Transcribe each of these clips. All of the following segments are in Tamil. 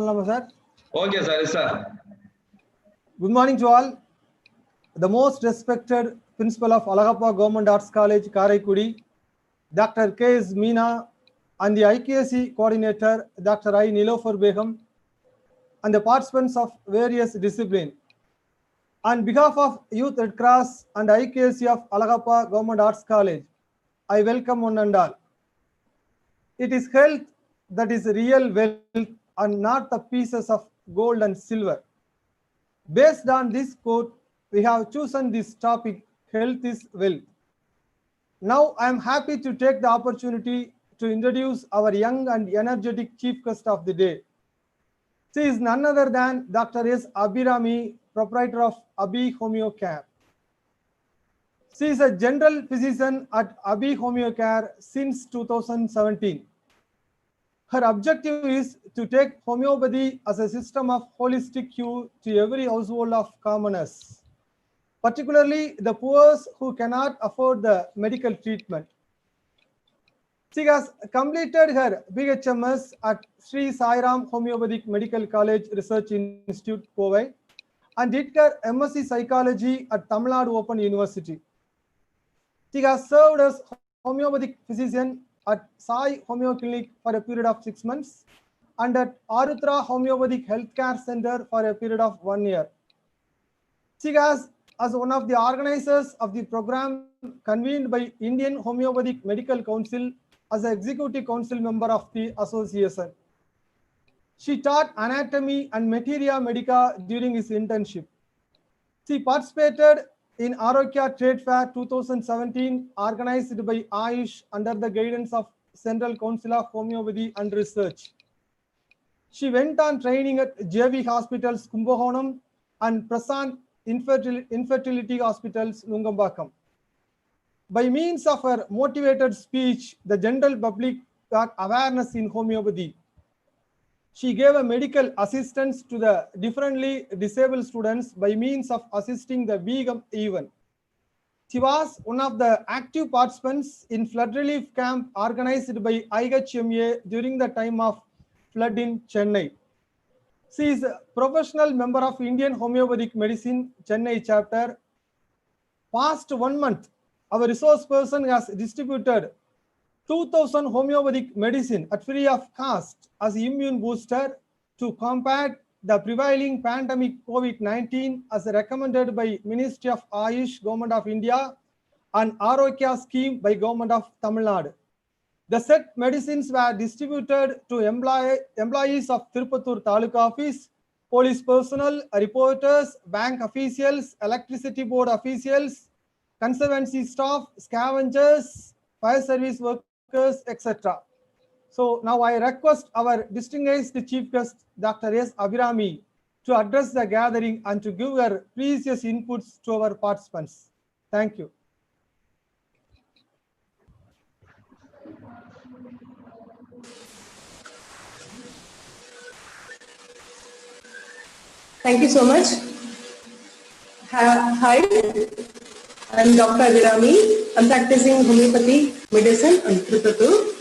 Sir. Okay, sir. Yes, sir. Good morning to all. The most respected principal of Alagappa Government Arts College, Karaikudi, Dr. K.S. Meena, and the IKSC coordinator, Dr. I. Nilofer Begum, and the participants of various disciplines. On behalf of Youth Red Cross and IKSC of Alagappa Government Arts College, I welcome one and all. It is health that is real wealth and not the pieces of gold and silver. Based on this quote, we have chosen this topic, health is wealth. Now I am happy to take the opportunity to introduce our young and energetic chief guest of the day. She is none other than Dr. S. Abhirami, proprietor of Abhi Homeo Care. She is a general physician at Abhi Homeo Care since 2017. Her objective is to take homeopathy as a system of holistic cure to every household of commoners, particularly the poor who cannot afford the medical treatment. She has completed her BHMS at Sri Sai Ram Homeopathic Medical College Research Institute, Kovai, and did her MSc Psychology at Tamil Nadu Open University. She has served as homeopathic physician at Sai Homeo Clinic for a period of 6 months and at Arutra Homeopathic Healthcare Center for a period of 1 year. She has, as one of the organizers of the program convened by Indian Homeopathic Medical Council, as an executive council member of the association. She taught anatomy and materia medica during his internship. She participated in Arokya Trade Fair 2017, organized by Ayush under the guidance of Central Council of Homeopathy and Research. She went on training at JV Hospitals, Kumbakonam, and Prasant Infertility Hospitals, Nungambakam. By means of her motivated speech, the general public got awareness in homeopathy. She gave a medical assistance to the differently disabled students by means of assisting the vegan event. She was one of the active participants in flood relief camp organized by IHMA during the time of flood in Chennai. She is a professional member of Indian Homeopathic Medicine Chennai chapter. Past 1 month, our resource person has distributed 2,000 homeopathic medicine at free of cost as immune booster to combat the prevailing pandemic COVID-19 as recommended by Ministry of Ayush, Government of India, and Arokya scheme by Government of Tamil Nadu. The said medicines were distributed to employees of Tirupattur Taluka Office, police personnel, reporters, bank officials, electricity board officials, conservancy staff, scavengers, fire service workers, etc. So now I request our distinguished chief guest, Dr. S. Abhirami, to address the gathering and to give her precious inputs to our participants. Thank you. Thank you so much. Hi, I'm Dr. Abhirami. I'm practicing homeopathy medicine in Tirupattur.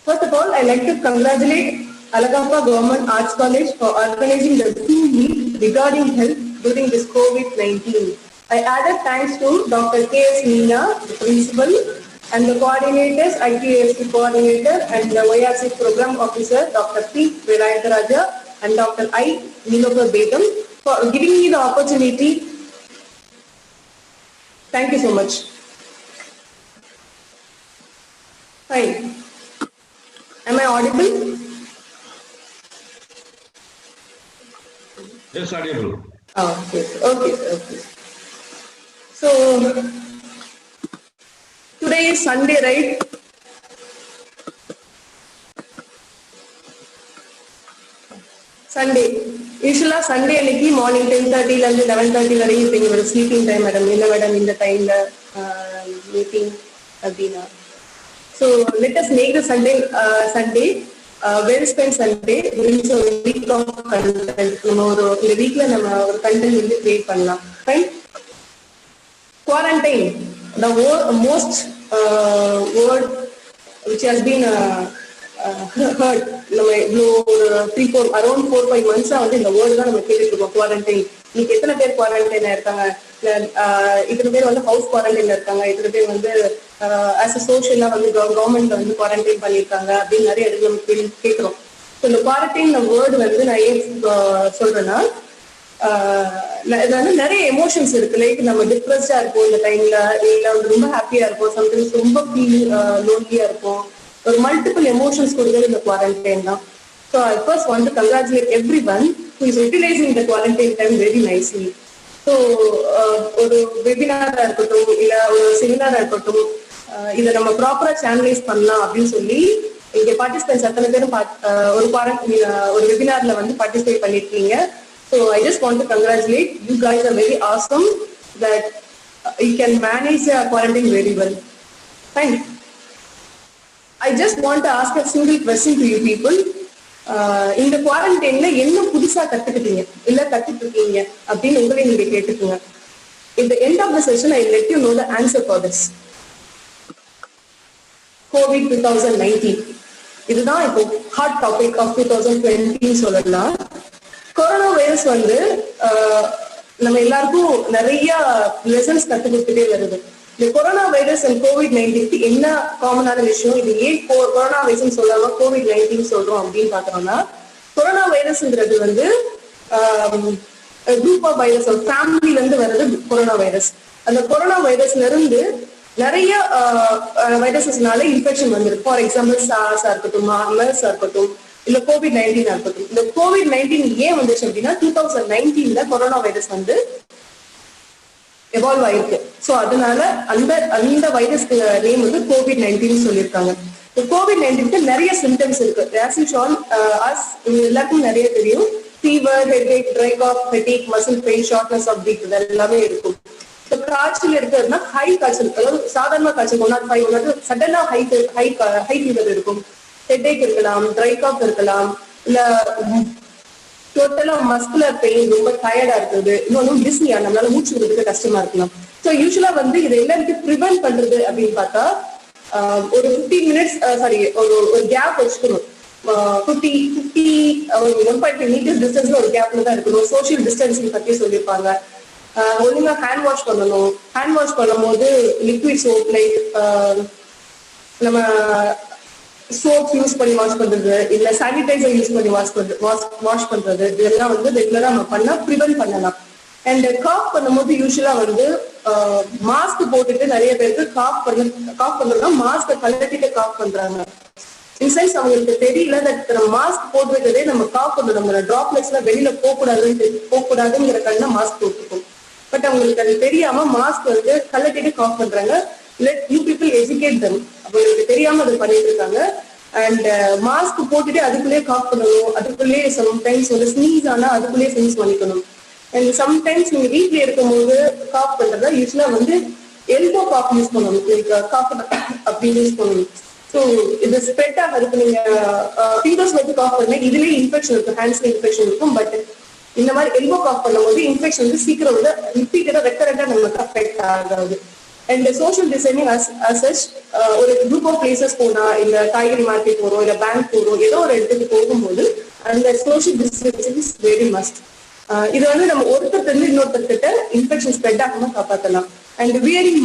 First of all, I'd like to congratulate Alagappa Government Arts College for organizing the Zoom meet regarding health during this COVID-19. I added thanks to Dr. K.S. Meena, the principal, and the coordinators, IKSC coordinator, and the YRC program officer, Dr. P. Velayantaraja, and Dr. I. Nilofer Begum for giving me the opportunity. Thank you so much. Hi. Am I audible? Yes, audible. Oh, yes. Okay. So, today is Sunday, right? Sunday. Usually Sunday அன்னைக்கு morning 10:30 ல இருந்து 11:30 வரை இருப்பீங்க sleeping time madam. இல்ல madam இந்த டைம்ல meeting அப்படினா. So let us make the Sunday well spent Sunday brings a week of content. Tomorrow இந்த வீக்ல நம்ம ஒரு content வந்து create பண்ணலாம். Fine. Quarantine, the most word which has been heard நம்ம இவ்வளோ ஒரு 3-4 அரௌண்ட் 4-5 months வந்து இந்த வேர்டு தான் நம்ம கேட்டுட்டு இருக்கோம். குவாரண்டைன், இன்னைக்கு எத்தனை பேர் குவாரண்டைன்ல இருக்காங்க, இத்தனை பேர் வந்து ஹவுஸ் குவாரண்டைன்ல இருக்காங்க, இத்தனை பேர் வந்து ஆஸ் அ சோஷியலா வந்து கவர்மெண்ட்ல வந்து குவாரண்டைன் பண்ணியிருக்காங்க அப்படின்னு நிறைய இடத்துல நம்ம கேட்கிறோம். ஸோ இந்த குவாரண்டைன் வேர்டு வந்து நான் ஏன் சொல்றேன்னா, இது வந்து நிறைய எமோஷன்ஸ் இருக்கு. லைக் நம்ம டிப்ரெஸ்டா இருப்போம் இந்த டைம்ல, இல்ல வந்து ரொம்ப ஹாப்பியா இருப்போம், சம்டைம்ஸ் ரொம்ப லோன்லியா இருப்போம். ஒரு மல்டிபிள் எமோஷன்ஸ் கொடுக்குறது இந்த குவாரண்டைன் தான். So I first want to congratulate everyone who is utilising the quarantine time very nicely. So ஒரு வெபினாரா இருக்கட்டும், இல்ல ஒரு செமினாரா இருக்கட்டும், இதை நம்ம ப்ராப்பரா சேனலைஸ் பண்ணலாம் அப்படின்னு சொல்லி இங்க பார்ட்டிசிபென்ட்ஸ் அத்தனை பேரும் ஒரு வெபினார்ல வந்து பார்ட்டிசிபேட் பண்ணிருக்கீங்க. So I just want to congratulate you guys, are very awesome that you can manage the quarantine very well. Thank you. I just want to ask a single question to you people. இந்த குவாரண்டைன்ல என்ன புதுசா கத்துக்கிட்டீங்க இல்ல கத்துட்டு இருக்கீங்க அப்படின்னு உங்களை நீங்க கேட்டுக்கோங்க. In the end of the session, I let you know the answer for this. COVID 2019 இதுதான் இப்போ ஹாட் டாபிக் ஆஃப் 2020 சொல்லலாம். கொரோனா வைரஸ் வந்து நம்ம எல்லாருக்கும் நிறைய லெசன்ஸ் கத்து கொடுத்துட்டே வருது. இந்த கொரோனா வைரஸ் அண்ட் COVID-19 என்ன காமனான விஷயம், இது ஏன் கொரோனா வைரஸ் சொல்லாம COVID-19 சொல்றோம் அப்படின்னு பாக்குறோம்னா, கொரோனா வைரஸ்ங்கிறது வந்து குரூப் ஆஃப் வைரஸ், ஒரு ஃபேமிலில இருந்து வர்றது கொரோனா வைரஸ். அந்த கொரோனா வைரஸ்ல இருந்து நிறைய வைரஸஸ்னால இன்ஃபெக்ஷன் வந்துருக்கு. ஃபார் எக்ஸாம்பிள் சார்ஸா இருக்கட்டும், மெர்ஸா இருக்கட்டும், இல்ல COVID-19 இருக்கட்டும். இந்த COVID-19 ஏன் வந்துச்சு அப்படின்னா 2019 கொரோனா வைரஸ் வந்து எவால்வ் ஆயிருக்கு. ஸோ அதனால அந்த வைரஸ்க்கு நேம் வந்து COVID-19 சொல்லியிருக்காங்க. COVID-19 நிறைய சிம்டம்ஸ் இருக்கு. எல்லாருக்கும் நிறைய தெரியும். Fever, headache, dry cough, fatigue, muscle pain, shortness of breath, இது எல்லாமே இருக்கும். காய்ச்சல் இருக்கிறதுனா ஹை காய்ச்சல், அதாவது சாதாரண காய்ச்சல் 105 சடனா ஹை ஃபீவர் இருக்கும். ஹெட்ஏக் இருக்கலாம், ட்ரை காஃப் இருக்கலாம், இல்ல டோட்டலா மஸ்குலர் பெயின், ரொம்ப டயர்டா இருக்குது, இன்னொன்னு டிஸ்னியா, நம்மளால மூச்சு விடுறதுக்கு கஷ்டமா இருக்கலாம். ஸோ யூஸ்வலா வந்து இது எல்லாருக்கும் ப்ரிவென்ட் பண்றது அப்படின்னு பார்த்தா ஒரு 15 minutes ஒரு கேப் வச்சுக்கணும். 1.5 meters டிஸ்டன்ஸ்ல ஒரு கேப்ல தான் இருக்கணும். சோஷியல் டிஸ்டன்சிங் பத்தி சொல்லியிருப்பாங்க. ஒழுங்கா ஹேண்ட் வாஷ் பண்ணணும். ஹேண்ட் வாஷ் பண்ணும் போது லிக்விட் சோப், லைக் நம்ம சோப் யூஸ் பண்ணி வாஷ் பண்றது, இல்ல சானிடைசர் யூஸ் பண்ணி வாஷ் பண்றது, இதெல்லாம் வந்து ரெகுலரா நம்ம பண்ணா ப்ரிவென்ட் பண்ணலாம். அண்ட் காஃப் பண்ணும்போது யூஸ்வலா வந்து மாஸ்க் போட்டுட்டு நிறைய பேருக்கு காஃப் பண்றதுனா மாஸ்க கலட்டிட்டு காஃப் பண்றாங்க. இன்சென்ஸ் அவங்களுக்கு தெரியல தட் மாஸ்க் போட்டுக்கிறதே நம்ம காஃப் பண்றோம், நம்ம டிராப்லெட்ஸ்ல வெளியில போகக்கூடாதுங்கிற கண்ணா மாஸ்க் போட்டுருக்கோம். பட் அவங்களுக்கு அது தெரியாம மாஸ்க் வந்து கலட்டிட்டு காஃப் பண்றாங்க. லெட் யூ பீப்புள் எஜுகேட் தம். அவங்களுக்கு தெரியாம அதை பண்ணிட்டு இருக்காங்க. அண்ட் மாஸ்க் போட்டுட்டு அதுக்குள்ளேயே காஃப் பண்ணணும். அதுக்குள்ளேயே சம்டைம்ஸ் வந்து ஸ்னீஸ் ஆனா அதுக்குள்ளேயே ஸ்னீஸ் பண்ணிக்கணும். அண்ட் சம்டைம்ஸ் நீங்க வீட்ல இருக்கும்போது காஃப் பண்றதா யூஸ்வலா வந்து எல்போ காஃப் யூஸ் பண்ணணும், காஃப் அப்படின்னு யூஸ் பண்ணணும். ஸோ இது ஸ்ப்ரெட் ஆகிறதுக்கு நீங்க ஃபிங்கர்ஸ் வச்சு காஃப் பண்ணா இதுலயே இன்ஃபெக்ஷன் இருக்கும், ஹேண்ட்ஸ்ல இன்ஃபெக்ஷன் இருக்கும். பட் இந்த மாதிரி எல்போ காஃப் பண்ணும்போது இன்ஃபெக்ஷன் வந்து சீக்கிரம் வந்து ரிப்பீட்டடா ரெக்கரண்டா நமக்கு அஃபெக்ட் ஆகாது. அண்ட் சோஷியல் டிஸ்டன்சிங் அஸ் ஒரு குரூப் ஆஃப் பிளேசஸ் போனா, இல்ல காய்கறி மார்க்கெட் போறோம், இல்ல பேங்க் போறோம், ஏதோ ஒரு இடத்துக்கு போகும்போது அந்த social distancing is very must. இது வந்து நம்ம ஒருத்தர் இருந்து இன்னொருத்தர்கிட்ட இன்ஃபெக்ஷன் ஸ்ப்ரெட் ஆகாம காப்பாற்றலாம். அண்ட் வியரிங்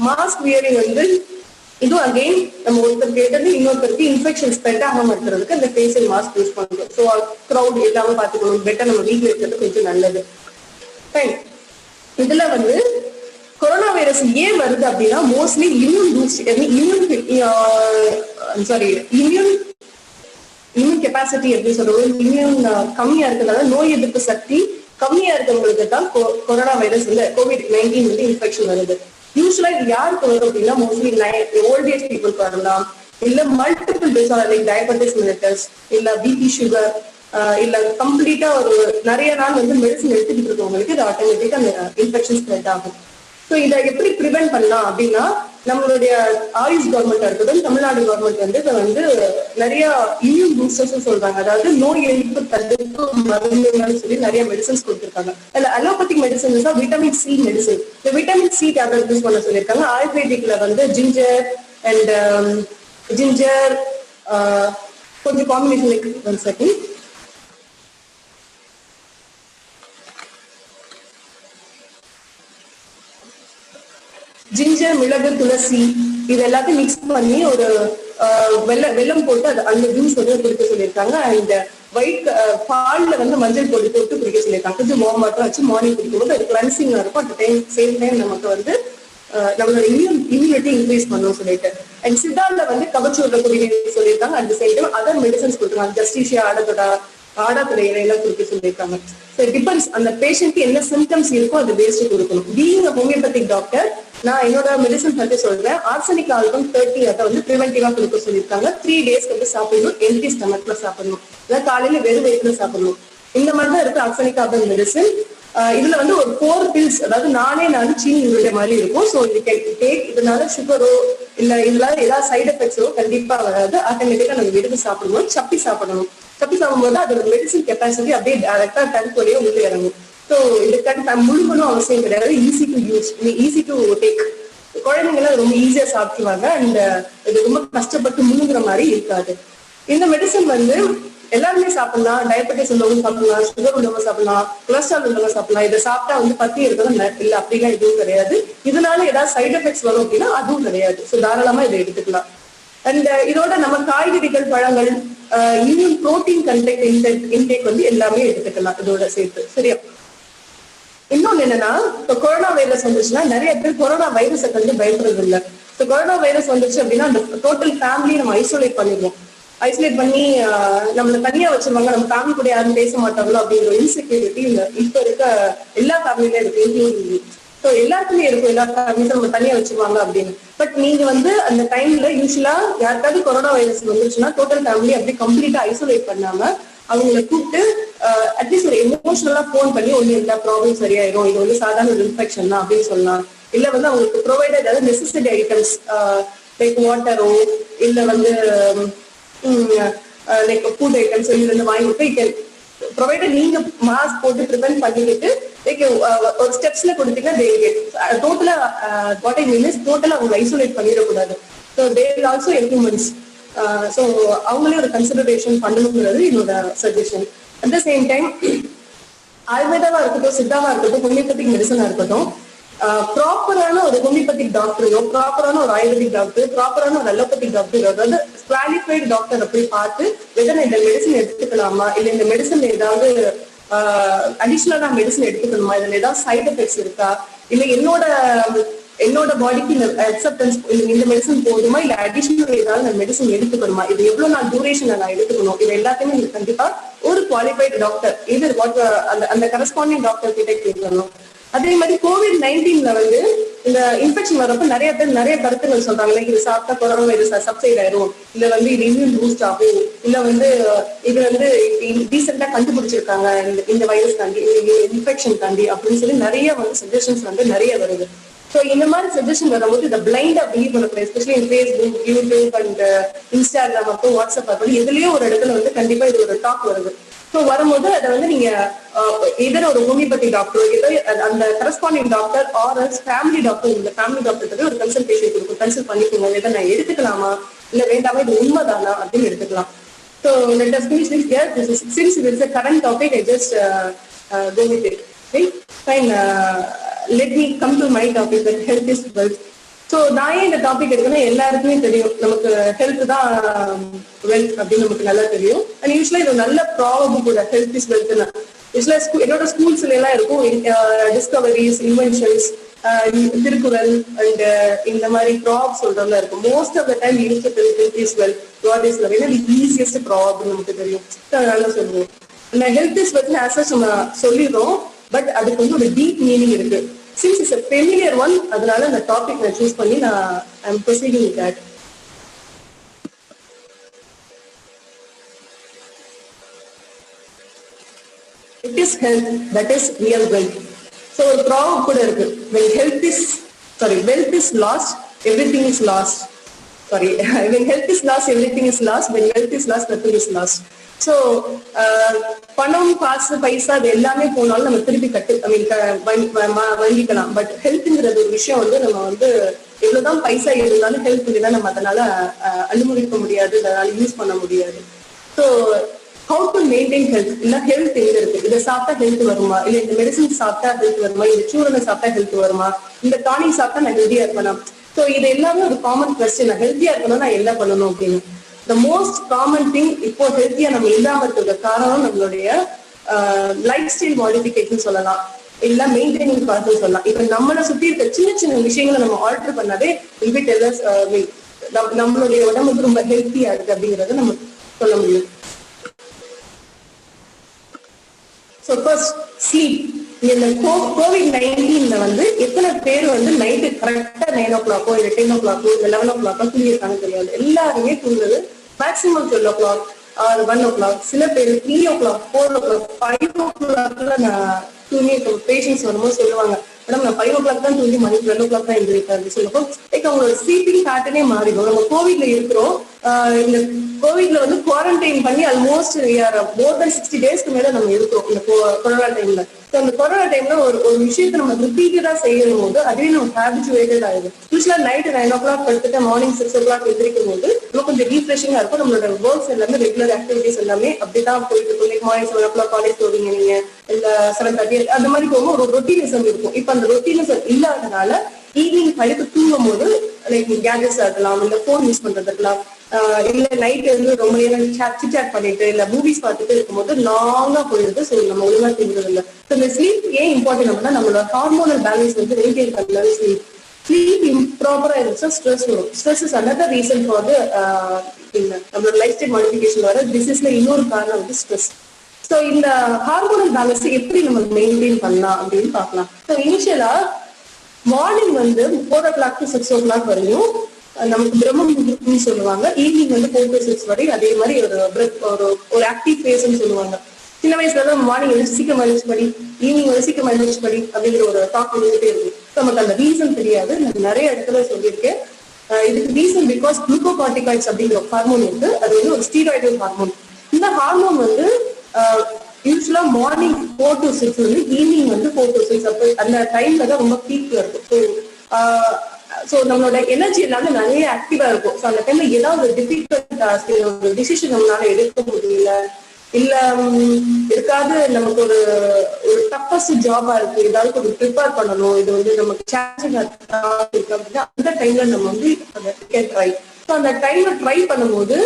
மாஸ்க் வியரிங் வந்து இதுவும் அகெயின் நம்ம ஒருத்தர் கேட்டது இன்னொருத்தருக்கு இன்ஃபெக்ஷன் ஸ்ப்ரெட் ஆகாம இருக்கிறதுக்கு அந்த ஃபேஷியல் மாஸ்க் யூஸ் பண்றோம். ஸோ க்ரௌட் இல்லாம பாத்துக்கணும். பெட்டர் நம்ம வீட்டில் இருக்கிறது கொஞ்சம் நல்லது. இதுல வந்து கொரோனா வைரஸ் ஏன் வருது அப்படின்னா மோஸ்ட்லி இம்யூன் கெப்பாசிட்டி எப்படி சொல்றது, இம்யூன் கம்மியா இருக்கிறதால, நோய் எதிர்ப்பு சக்தி கம்மியா இருக்கிறவங்களுக்கு தான் கொரோனா வைரஸ் இல்ல COVID-19 வந்து இன்ஃபெக்ஷன் வருது. யூஸ்வலா இது யாருக்கு வரும் அப்படின்னா மோஸ்ட்லி ஓல்ட் ஏஜ் பீப்புளுக்கு வரலாம், இல்ல multiple disorder like diabetes mellitus, இல்ல பிபி சுகர், இல்ல கம்ப்ளீட்டா ஒரு நிறைய நாள் வந்து மெடிசன் எடுத்துக்கிட்டு இருக்கவங்களுக்கு இது ஆட்டோமேட்டிக்கா அந்த இன்ஃபெக்ஷன் ஸ்ப்ரெட் ஆகும். ஸோ இதை எப்படி ப்ரிவென்ட் பண்ணலாம் அப்படின்னா நம்மளுடைய ஆயுஷ் கவர்மெண்டா இருக்கட்டும், தமிழ்நாடு கவர்மெண்ட் வந்து இதை வந்து நிறைய இம்யூன் பூஸ்டர்ஸ் சொல்றாங்க. அதாவது நோய் எதிர்ப்பு தடுப்பு மருந்துகள் சொல்லி நிறைய மெடிசன்ஸ் கொடுத்துருக்காங்க. அதுல அலோபதிக் மெடிசன் தான் விட்டமின் சி மெடிசன். இந்த விட்டமின் சி டேப்லெட் யூஸ் பண்ண சொல்லியிருக்காங்க. ஆயுர்வேதிக்ல வந்து ஜிஞ்சர் கொஞ்சம் காம்பினேஷன் லைக் 1 second. ஜிஞ்சர், மிளகு, துளசி இது எல்லாத்தையும் மிக்ஸ் பண்ணி ஒரு வெல்லம் போட்டு அந்த ஜூஸ் வந்து குடிக்க சொல்லியிருக்காங்க. அண்ட் ஒயிட் பால்ல வந்து மஞ்சள் பொடி போட்டு குடிக்க சொல்லியிருக்காங்க. கொஞ்சம் வார்ம் வாட்டர் வச்சு மார்னிங் குடிக்கும்போது அது கிளன்சிங்கா இருக்கும். அட் டைம் சேம் டைம் நமக்கு வந்து நம்மளோட இம்யூனிட்டி இன்க்ரீஸ் பண்ணும் சொல்லிட்டு. அண்ட் சித்தால வந்து கவச்சூர்ல குடிக்க சொல்லியிருக்காங்க. At same time other medicines கொடுத்துருக்காங்க. ஜஸ்டிஷியா, ஆடாத்தொடை இலையெல்லாம் குடிக்க சொல்லியிருக்காங்க. ஸோ டிபெண்ட்ஸ் அந்த பேஷண்ட்க்கு என்ன சிம்டம்ஸ் இருக்கோ அதை பேஸ்ட் கொடுக்கணும். பீயிங் ஹோமியோபதிக் டாக்டர் நான் என்னோட மெடிசன் பத்தி சொல்றேன். ஆர்சனிக் ஆல்பம் 30 அதை வந்து ப்ரிவென்டிவா கொடுக்க சொல்லியிருக்காங்க. 3 days வந்து சாப்பிடணும். எம்டி ஸ்டமக்ல சாப்பிடணும். அதாவது காலையில வெறும் வயிற்றுல சாப்பிடணும். இந்த மாதிரி தான் இருக்கு ஆர்சனிக் ஆல்பம் மெடிசன். இதுல வந்து ஒரு 4 pills, அதாவது நானே சீனி உருண்டை மாதிரி இருக்கும். ஸோ இது டேக் இதனால சுகரோ இல்ல இதனால ஏதாவது சைட் எஃபெக்ட்ஸோ கண்டிப்பா வராது. ஆட்டோமேட்டிக்கா நம்ம எடுத்து சாப்பிடணும். சப்பி சாப்பிடணும். சப்பி சாப்பிடும்போது அதோட மெடிசன் கெப்பாசிட்டி அப்படியே டைரக்டா டங்க் வழியா உள்ள இறங்கும். ஸோ இதுக்காக முழுகணும் அவசியம் கிடையாது. Easy to use, easy to take. குழந்தைங்களாம் ரொம்ப ஈஸியா சாப்பிடுவாங்க. அண்ட் இது ரொம்ப கஷ்டப்பட்டு முழுங்குற மாதிரி இருக்காது. இந்த மெடிசன் வந்து எல்லாருமே சாப்பிடலாம். டயபெட்டிஸ் உள்ளவங்க சாப்பிடலாம், சுகர் உள்ளவங்க சாப்பிடலாம், கொலஸ்ட்ரால் உள்ளவங்க சாப்பிடலாம். இதை சாப்பிட்டா வந்து பத்தி இருக்கிறது இல்லை அப்படிலாம் எதுவும் கிடையாது. இதனால ஏதாவது சைட் எஃபெக்ட்ஸ் வரும் அப்படின்னா அதுவும் கிடையாது. ஸோ தாராளமா இதை எடுத்துக்கலாம். அண்ட் இதோட நம்ம காய்கறிகள், பழங்கள், இன்னும் புரோட்டீன் கண்டென்ட் இன்டேக் வந்து எல்லாமே எடுத்துக்கலாம் இதோட சேர்த்து. சரியா? இன்னொன்னு என்னன்னா, இப்போ கொரோனா வைரஸ் வந்துச்சுன்னா நிறைய பேர் கொரோனா வைரஸை கண்டு பயப்படுறது இல்லை. இப்போ கொரோனா வைரஸ் வந்துச்சு அப்படின்னா அந்த டோட்டல் ஃபேமிலியை நம்ம ஐசோலேட் பண்ணிடுவோம். ஐசோலேட் பண்ணி நம்மளை தனியா வச்சிருவாங்க. நம்ம ஃபேமிலி கூட யாரும் பேச மாட்டாங்களோ அப்படிங்கிற இன்செக்யூரிட்டி இப்ப இருக்க எல்லா ஃபேமிலியில இருக்கு, இன்க்ளூடிங். ஸோ எல்லாருக்குமே இருக்கும், எல்லா ஃபேமிலியும் நம்ம தனியா வச்சிருவாங்க அப்படின்னு. பட் நீங்க வந்து அந்த டைம்ல யூஸ்வலா யாருக்காவது கொரோனா வைரஸ் வந்துச்சுன்னா டோட்டல் ஃபேமிலி அப்படி கம்ப்ளீட்டா ஐசோலேட் பண்ணாம அவங்களை கூப்பிட்டு அட்லீஸ்ட் ஒரு எமோஷனலா போன் பண்ணி ஒண்ணு எல்லா ப்ராப்ளம் சரியாயிரும், இது வந்து சாதாரண ஒரு இன்ஃபெக்ஷன் தான் அப்படின்னு சொல்லலாம். இல்ல வந்து அவங்களுக்கு ப்ரொவைடட் அதாவது நெசசரி ஐட்டம்ஸ் லைக் வாட்டரோ இல்ல வந்து லைக் ஃபுட் ஐட்டம்ஸ் இதுல இருந்து வாங்கி கொடுத்து ப்ரொவைடட் நீங்க மாஸ்க் போட்டு ப்ரிவென்ட் பண்ணிக்கிட்டு லைக் ஒரு ஸ்டெப்ஸ்ல கொடுத்தீங்கன்னா டோட்டலா வாட் ஐ மீன் இஸ் டோட்டலா அவங்க ஐசோலேட் பண்ணிடக்கூடாது. So there also elements. So அவங்களே ஒரு கன்சிடரேஷன் பண்ணணுங்கிறது என்னோட suggestion. At the same time ஆயுர்வேதாவா இருக்கட்டும், சித்தாவா இருக்கட்டும், ஹோமியோபதிக் மெடிசனா இருக்கட்டும், ப்ராப்பரான ஒரு ஹோமியோபதிக் டாக்டரையோ, ப்ராப்பரான ஒரு ஆயுர்வேதிக் டாக்டர், ப்ராப்பரான ஒரு அலோபதிக் டாக்டர், அதாவது குவாலிஃபைடு டாக்டரை போய் பார்த்து வெதர் இந்த மெடிசன் எடுத்துக்கலாமா, இல்லை இந்த மெடிசன் ஏதாவது அடிஷனலா மெடிசன் எடுத்துக்கணுமா, இதுல ஏதாவது சைட் எஃபெக்ட்ஸ் இருக்கா, இல்லை என்னோட பாடிக்கு இந்த அக்செப்டன்ஸ் இந்த மெடிசன் போதுமா, இல்ல அடிஷனல் ஏதாவது மெடிசன் எடுத்துக்கணுமா, இது எவ்வளவு நாள் டியூரேஷன் நான் எடுத்துக்கணும், இது எல்லாத்தையுமே நீங்க கண்டிப்பா ஒரு குவாலிஃபைடு டாக்டர் இது அந்த கரஸ்பாண்டிங் டாக்டர் கிட்ட கேட்கணும். அதே மாதிரி COVID-19 வந்து இந்த இன்ஃபெக்ஷன் வரப்ப நிறைய பேர் நிறைய கருத்துக்கள் சொல்றாங்க. இது சாப்பிட்டா கொரோனா வைரஸ் சப்சைட் ஆயிரும், இல்ல வந்து இது இம்யூன் பூஸ்ட் ஆகும், இல்ல வந்து இது வந்து ரீசெண்டா கண்டுபிடிச்சிருக்காங்க இந்த வைரஸ் தாண்டி இன்ஃபெக்ஷன் தாண்டி அப்படின்னு சொல்லி நிறைய வந்து சஜஷன்ஸ் வந்து நிறைய வருது. ஸோ இந்த மாதிரி சஜஷன் வரும்போது இதை பிளைண்டா பிலீவ் பண்ணக்கூடாது. Especially in Facebook, YouTube and Instagram அப்போ வாட்ஸ்அப் அப்போ எதுலயோ ஒரு இடத்துல வந்து கண்டிப்பா இது ஒரு டாக் வருது. ஸோ வரும்போது அதை வந்து நீங்க இதர ஒரு ஹோமியோபதி டாக்டர் ஏதோ அந்த corresponding doctor or family doctor, இந்த ஃபேமிலி டாக்டர் ஒரு கன்சல்டேஷன் கொடுக்கும். கன்சல்ட் பண்ணிக்கோங்க, இதை நான் எடுத்துக்கலாமா இல்ல வேண்டாமா, இது உண்மைதானா அப்படின்னு எடுத்துக்கலாம். So let us finish this here. Since it is a current topic, I just go with it. Right? Fine. Let me come to my topic, that health is wealth. So நான் இந்த டாபிக் எடுக்கணும், எல்லாருக்குமே தெரியும் நமக்கு ஹெல்த் தான் வெல்த் அப்படின்னு நமக்கு நல்லா தெரியும். அண்ட் யூஸ்வலா இது நல்ல ப்ராபம் கூட, ஹெல்த் இஸ் வெல்த்னா. யூஸ்வலா என்னோட ஸ்கூல்ஸ்ல எல்லாம் இருக்கும் டிஸ்கவரிஸ், இன்வென்ஷன்ஸ், திருக்குறள் அண்ட் இந்த மாதிரி ப்ராப் சொல்றதுல இருக்கும். Most of the time use health is wealth, God is love, ஏன்னா ஈஸியஸ்ட் ப்ராப் நமக்கு தெரியும். அதனால சொல்லுவோம் அந்த ஹெல்த் இஸ் வெல்த் ஆஸ் நம்ம சொல்லிடுறோம். பட் அதுக்கு வந்து ஒரு டீப் மீனிங் இருக்கு. Since it's a familiar one, அதனால அந்த டாபிக் நான் சூஸ் பண்ணி I'm proceeding with that. It is health that is real wealth. So ஒரு ப்ராவர்ப் கூட இருக்கு, when wealth is lost, everything is lost. When health is lost, everything is lost. When wealth is lost, nothing is lost. So பணம், காசு, பைசா அது எல்லாமே போனாலும் நம்ம திருப்பி வாங்கிக்கலாம். பட் ஹெல்த்ங்கிறது ஒரு விஷயம் வந்து நம்ம வந்து எவ்வளவுதான் பைசா இருந்தாலும் ஹெல்த் இல்லைன்னா நம்ம அதனால அனுமதிக்க முடியாது, அதனால யூஸ் பண்ண முடியாது. So how to maintain health, இல்ல ஹெல்த் எங்க இருக்கு, இதை சாப்பிட்டா ஹெல்த் வருமா, இல்ல இந்த மெடிசன் சாப்பிட்டா ஹெல்த் வருமா, இந்த சூரணை சாப்பிட்டா ஹெல்த் வருமா, இந்த டானிக் சாப்பிட்டா நான் ஹெல்த்தியா இருப்பேனா. ஸோ இது எல்லாமே ஒரு காமன் கொஸ்டின். நான் ஹெல்த்தியா இருக்கணும், நான் என்ன பண்ணணும் அப்படின்னு. த மோஸ்ட் காமன் திங் இப்போ ஹெல்த்தியா நம்ம இல்லாம இருக்கிற காரணம் நம்மளுடைய லைஃப் ஸ்டைல் மாடிஃபிகேஷன் சொல்லலாம், இல்ல மெயின்டைனிங் பார்த்து சொல்லலாம். இப்ப நம்மளை சுத்தி இருக்க சின்ன சின்ன விஷயங்களை நம்ம ஆல்டர் பண்ணாவே நம்மளுடைய உடம்புக்கு ரொம்ப ஹெல்த்தியா இருக்கு அப்படிங்கறத நம்ம சொல்ல முடியும். So first sleep. இந்த COVID-19 வந்து எத்தனை பேர் வந்து நைட்டு கரெக்டா 9 o'clock இல்ல 10 o'clock இல்ல 11 o'clock தூங்கியிருக்காங்க தெரியாது. எல்லாருமே தூங்குறது மேக்சிமம் 12 o'clock or 1 o'clock. சில பேர் 3 o'clock 4 o'clock 5 o'clockல நான் தூங்கி பேஷண்ட்ஸ் வரும்போது சொல்லுவாங்க, மேடம் நான் 5 o'clock தான் தூங்கி மணி 12 o'clock தான் எழுந்திருக்காரு சொல்லப்போ அவங்களோட ஸ்லீப்பிங் பேட்டர்னே மாறிடும். நம்ம கோவிட்ல இருக்கிறோம், இந்த கோவிட்ல வந்து குவாரண்டைன் பண்ணி ஆல்மோஸ்ட் மோர் தென் 60 daysக்கு மேல நம்ம இருக்கோம் இந்த கொரோனா டைம்ல. அந்த கொரோனா டைம்ல ஒரு விஷயத்த நம்ம ரிப்பீட்டடா செய்யும் போது அதுவே நமக்கு ஹேபிச்சுவேட்டட் ஆயிடும். யூஸ்வலா நைட் 9 o'clock படுத்துட்டு மார்னிங் 6 o'clock எந்திரிக்கும் போது நம்ம கொஞ்சம் ரீஃப்ரெஷிங்கா இருக்கும். நம்மளோட ஒர்க்ஸ் எல்லாமே ரெகுலர் ஆக்டிவிட்டிஸ் எல்லாமே அப்படிதான் போயிட்டு இருக்கும். லைக் மார்னிங் 7 o'clock காலேஜ் போவீங்க நீங்க, இல்ல 7:30 அந்த மாதிரி போகும். ஒரு ரொட்டீனிசம் இருக்கும். இப்ப அந்த ரொட்டீனிசம் இல்லாதனால ஈவினிங் படுத்து தூங்கும் போது லைக் கேஜெட்ஸ் இருக்கலாம், இல்ல போன் யூஸ் பண்றது இருக்கலாம், இல்ல நைட் வந்து ரொம்ப நேரம் சிட் பண்ணிட்டு இல்ல மூவிஸ் பார்த்துட்டு இருக்கும்போது லாங்கா போயிடுது. ஸோ நம்ம ஒழுங்கா தூங்குறது இல்லை. ஸோ இந்த ஸ்லீப் ஏன் இம்பார்ட்டன்ட் அப்படின்னா நம்மளோட ஹார்மோனல் பேலன்ஸ் வந்து மெயின்டைன் பண்ணலாம். ஸ்லீப் இம்ப்ராப்பரா இருந்துச்சா ஸ்ட்ரெஸ் வரும். Stress is another reason for நம்மளோட லைஃப் ஸ்டைல் மாடிஃபிகேஷன் வர டிசீஸ்ல இன்னொரு காரணம் வந்து ஸ்ட்ரெஸ். ஸோ இந்த ஹார்மோனல் பேலன்ஸ் எப்படி நம்ம மெயின்டைன் பண்ணலாம் அப்படின்னு பார்க்கலாம். ஸோ இனிஷியலா மார்னிங் வந்து 4 o'clock to 6 o'clock வரையும் நமக்கு பிரம்ம முகூர்த்தம்னு சொல்லுவாங்க. ஈவினிங் வந்து 4 to 6 வரை அதே மாதிரி ஒரு ஆக்டிவ் ஃபேஸ்ன்னு சொல்லுவாங்க. சின்ன வயசுல தான் மார்னிங் வந்து சீக்கிரம் எழுந்திரிச்சு படி, ஈவினிங் வந்து சீக்கிரம் எழுந்திரிச்சு படி அப்படிங்கிற ஒரு டாக் வந்துட்டே இருக்கு. நமக்கு அந்த ரீசன் தெரியாது. நான் நிறைய இடத்துல சொல்லியிருக்கேன். இதுக்கு ரீசன் பிகாஸ் குளுக்கோகார்டிகாய்ட்ஸ் அப்படிங்கிற ஹார்மோன் இருக்கு. அது வந்து ஒரு ஸ்டீராய்டல் ஹார்மோன். இந்த ஹார்மோன் வந்து யூஸ்வலா மார்னிங் 4 to 6 வந்து ஈவினிங் வந்து 4 to 6 அப்போ அந்த டைம்ல தான் ரொம்ப பீக்ல இருக்கும். ஸோ நம்மளோட எனர்ஜி எல்லாமே நிறைய ஆக்டிவா இருக்கும். ஸோ அந்த டைம்ல ஏதாவது ஒரு டிஃபிகல்ட் டாஸ்க், ஒரு டிசிஷன் நம்மளால எடுக்க முடியல, இல்ல இருக்காது நமக்கு ஒரு டஃபஸ்ட் ஜாபா இருக்கு, ஏதாவது ஒரு ப்ரிப்பேர் பண்ணணும், இது வந்து நமக்கு சேலஞ்சிங்கா இருக்கு அப்படின்னா அந்த டைம்ல நம்ம வந்து ட்ரை. ஸோ அந்த டைம்ல ட்ரை பண்ணும்போது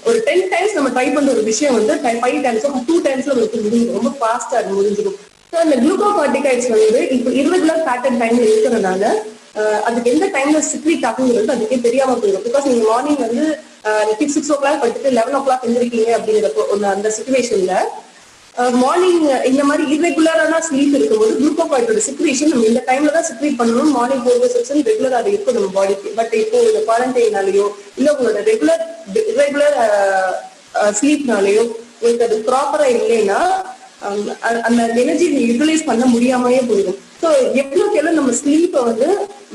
ஒரு 10 times நம்ம ட்ரை பண்ற ஒரு விஷயம் வந்து 5 times 2 times வந்து முடிஞ்சிடும், ரொம்ப ஃபாஸ்டா முடிஞ்சிடும். ஸோ அந்த குளுக்கோகார்டிகாய்ட்ஸ் வந்து இப்போ இர்ரெகுலர் பேட்டர்ன் டைம்ல இருக்கிறதுனால அதுக்கு எந்த டைம்ல சிக்ரீட் ஆகுங்கிறது அதுக்கே தெரியாம போயிடும். பிகாஸ் நீங்க மார்னிங் வந்து 6 o'clock படுத்துட்டு 11 o'clock எழுந்திருக்கீங்க அப்படிங்கிறப்போ அந்த சிச்சுவேஷன்ல மார்னிங் இந்த மாதிரி இர்ரெகுலரான ஸ்லீப் இருக்கும்போது குளுக்கோகார்டியோட சிக்ரேஷன் நம்ம இந்த டைம்ல தான் சிக்ரேட் பண்ணணும். மார்னிங் 4 to 6 ரெகுலரா அது இருக்கும் நம்ம பாடிக்கு. பட் இப்போ இந்த குவாரண்டைனாலேயோ இல்ல உங்களோட ரெகுலர் ஸ்லீப்னாலேயோ உங்களுக்கு அது ப்ராப்பரா இல்லைன்னா அந்த எனர்ஜி யூட்டிலைஸ் பண்ண முடியாமலே போயிடும். ஸோ எவ்வளோக்கு எவ்வளோ நம்ம ஸ்லீப்பை வந்து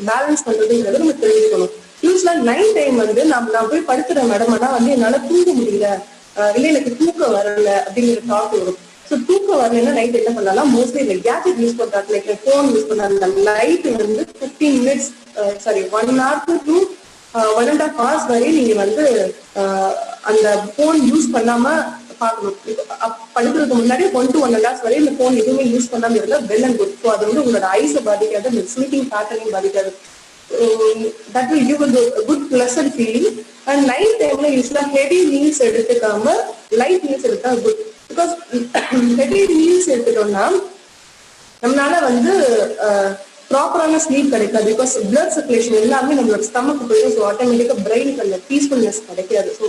பேலன்ஸ் பண்றதுங்கிறது நம்ம தெரிஞ்சுக்கணும். யூஸ்வலா நைட் டைம் வந்து நான் போய் படுத்துறேன் மேடம், ஆனா வந்து என்னால தூங்க முடியல, இல்ல எனக்கு தூக்கம் வரல அப்படிங்கிற தாட் வரும். ஸோ தூக்கம் வரலன்னா நைட் என்ன பண்ணலாம், மோஸ்ட்லி இந்த கேஜெட் யூஸ் பண்றாங்க, லைக் ஃபோன் யூஸ் பண்றாங்க. நைட் வந்து 15 minutes 1 hour to 1.5 hours வரை நீங்க வந்து அந்த போன் யூஸ் பண்ணாம பார்க்கணும். படுக்கிறதுக்கு முன்னாடி 1 to 1.5 hours வரை இந்த போன் எதுவுமே யூஸ் பண்ணாம இருந்தா வெல் அண்ட் குட். ஸோ அது வந்து உங்களோட ஐஸை பாதிக்காது, இந்த ஸ்லீப்பிங் பேட்டர்னையும் பாதிக்காது. That will give a good pleasant feeling. And night time usually heavy meals எடுத்துக்காம light meals எடுத்தா good. Because heavy meals எடுத்துட்டோம்னா நம்மளால வந்து ப்ராப்பரான ஸ்லீப் கிடைக்காது. பிகாஸ் பிளட் சர்க்குலேஷன் எல்லாமே நம்மளோட ஸ்டமக்கு போயிடும். ஸோ ஆட்டோமேட்டிக்கா பிரெயினுக்கு அந்த பீஸ்ஃபுல்னஸ் கிடைக்காது. ஸோ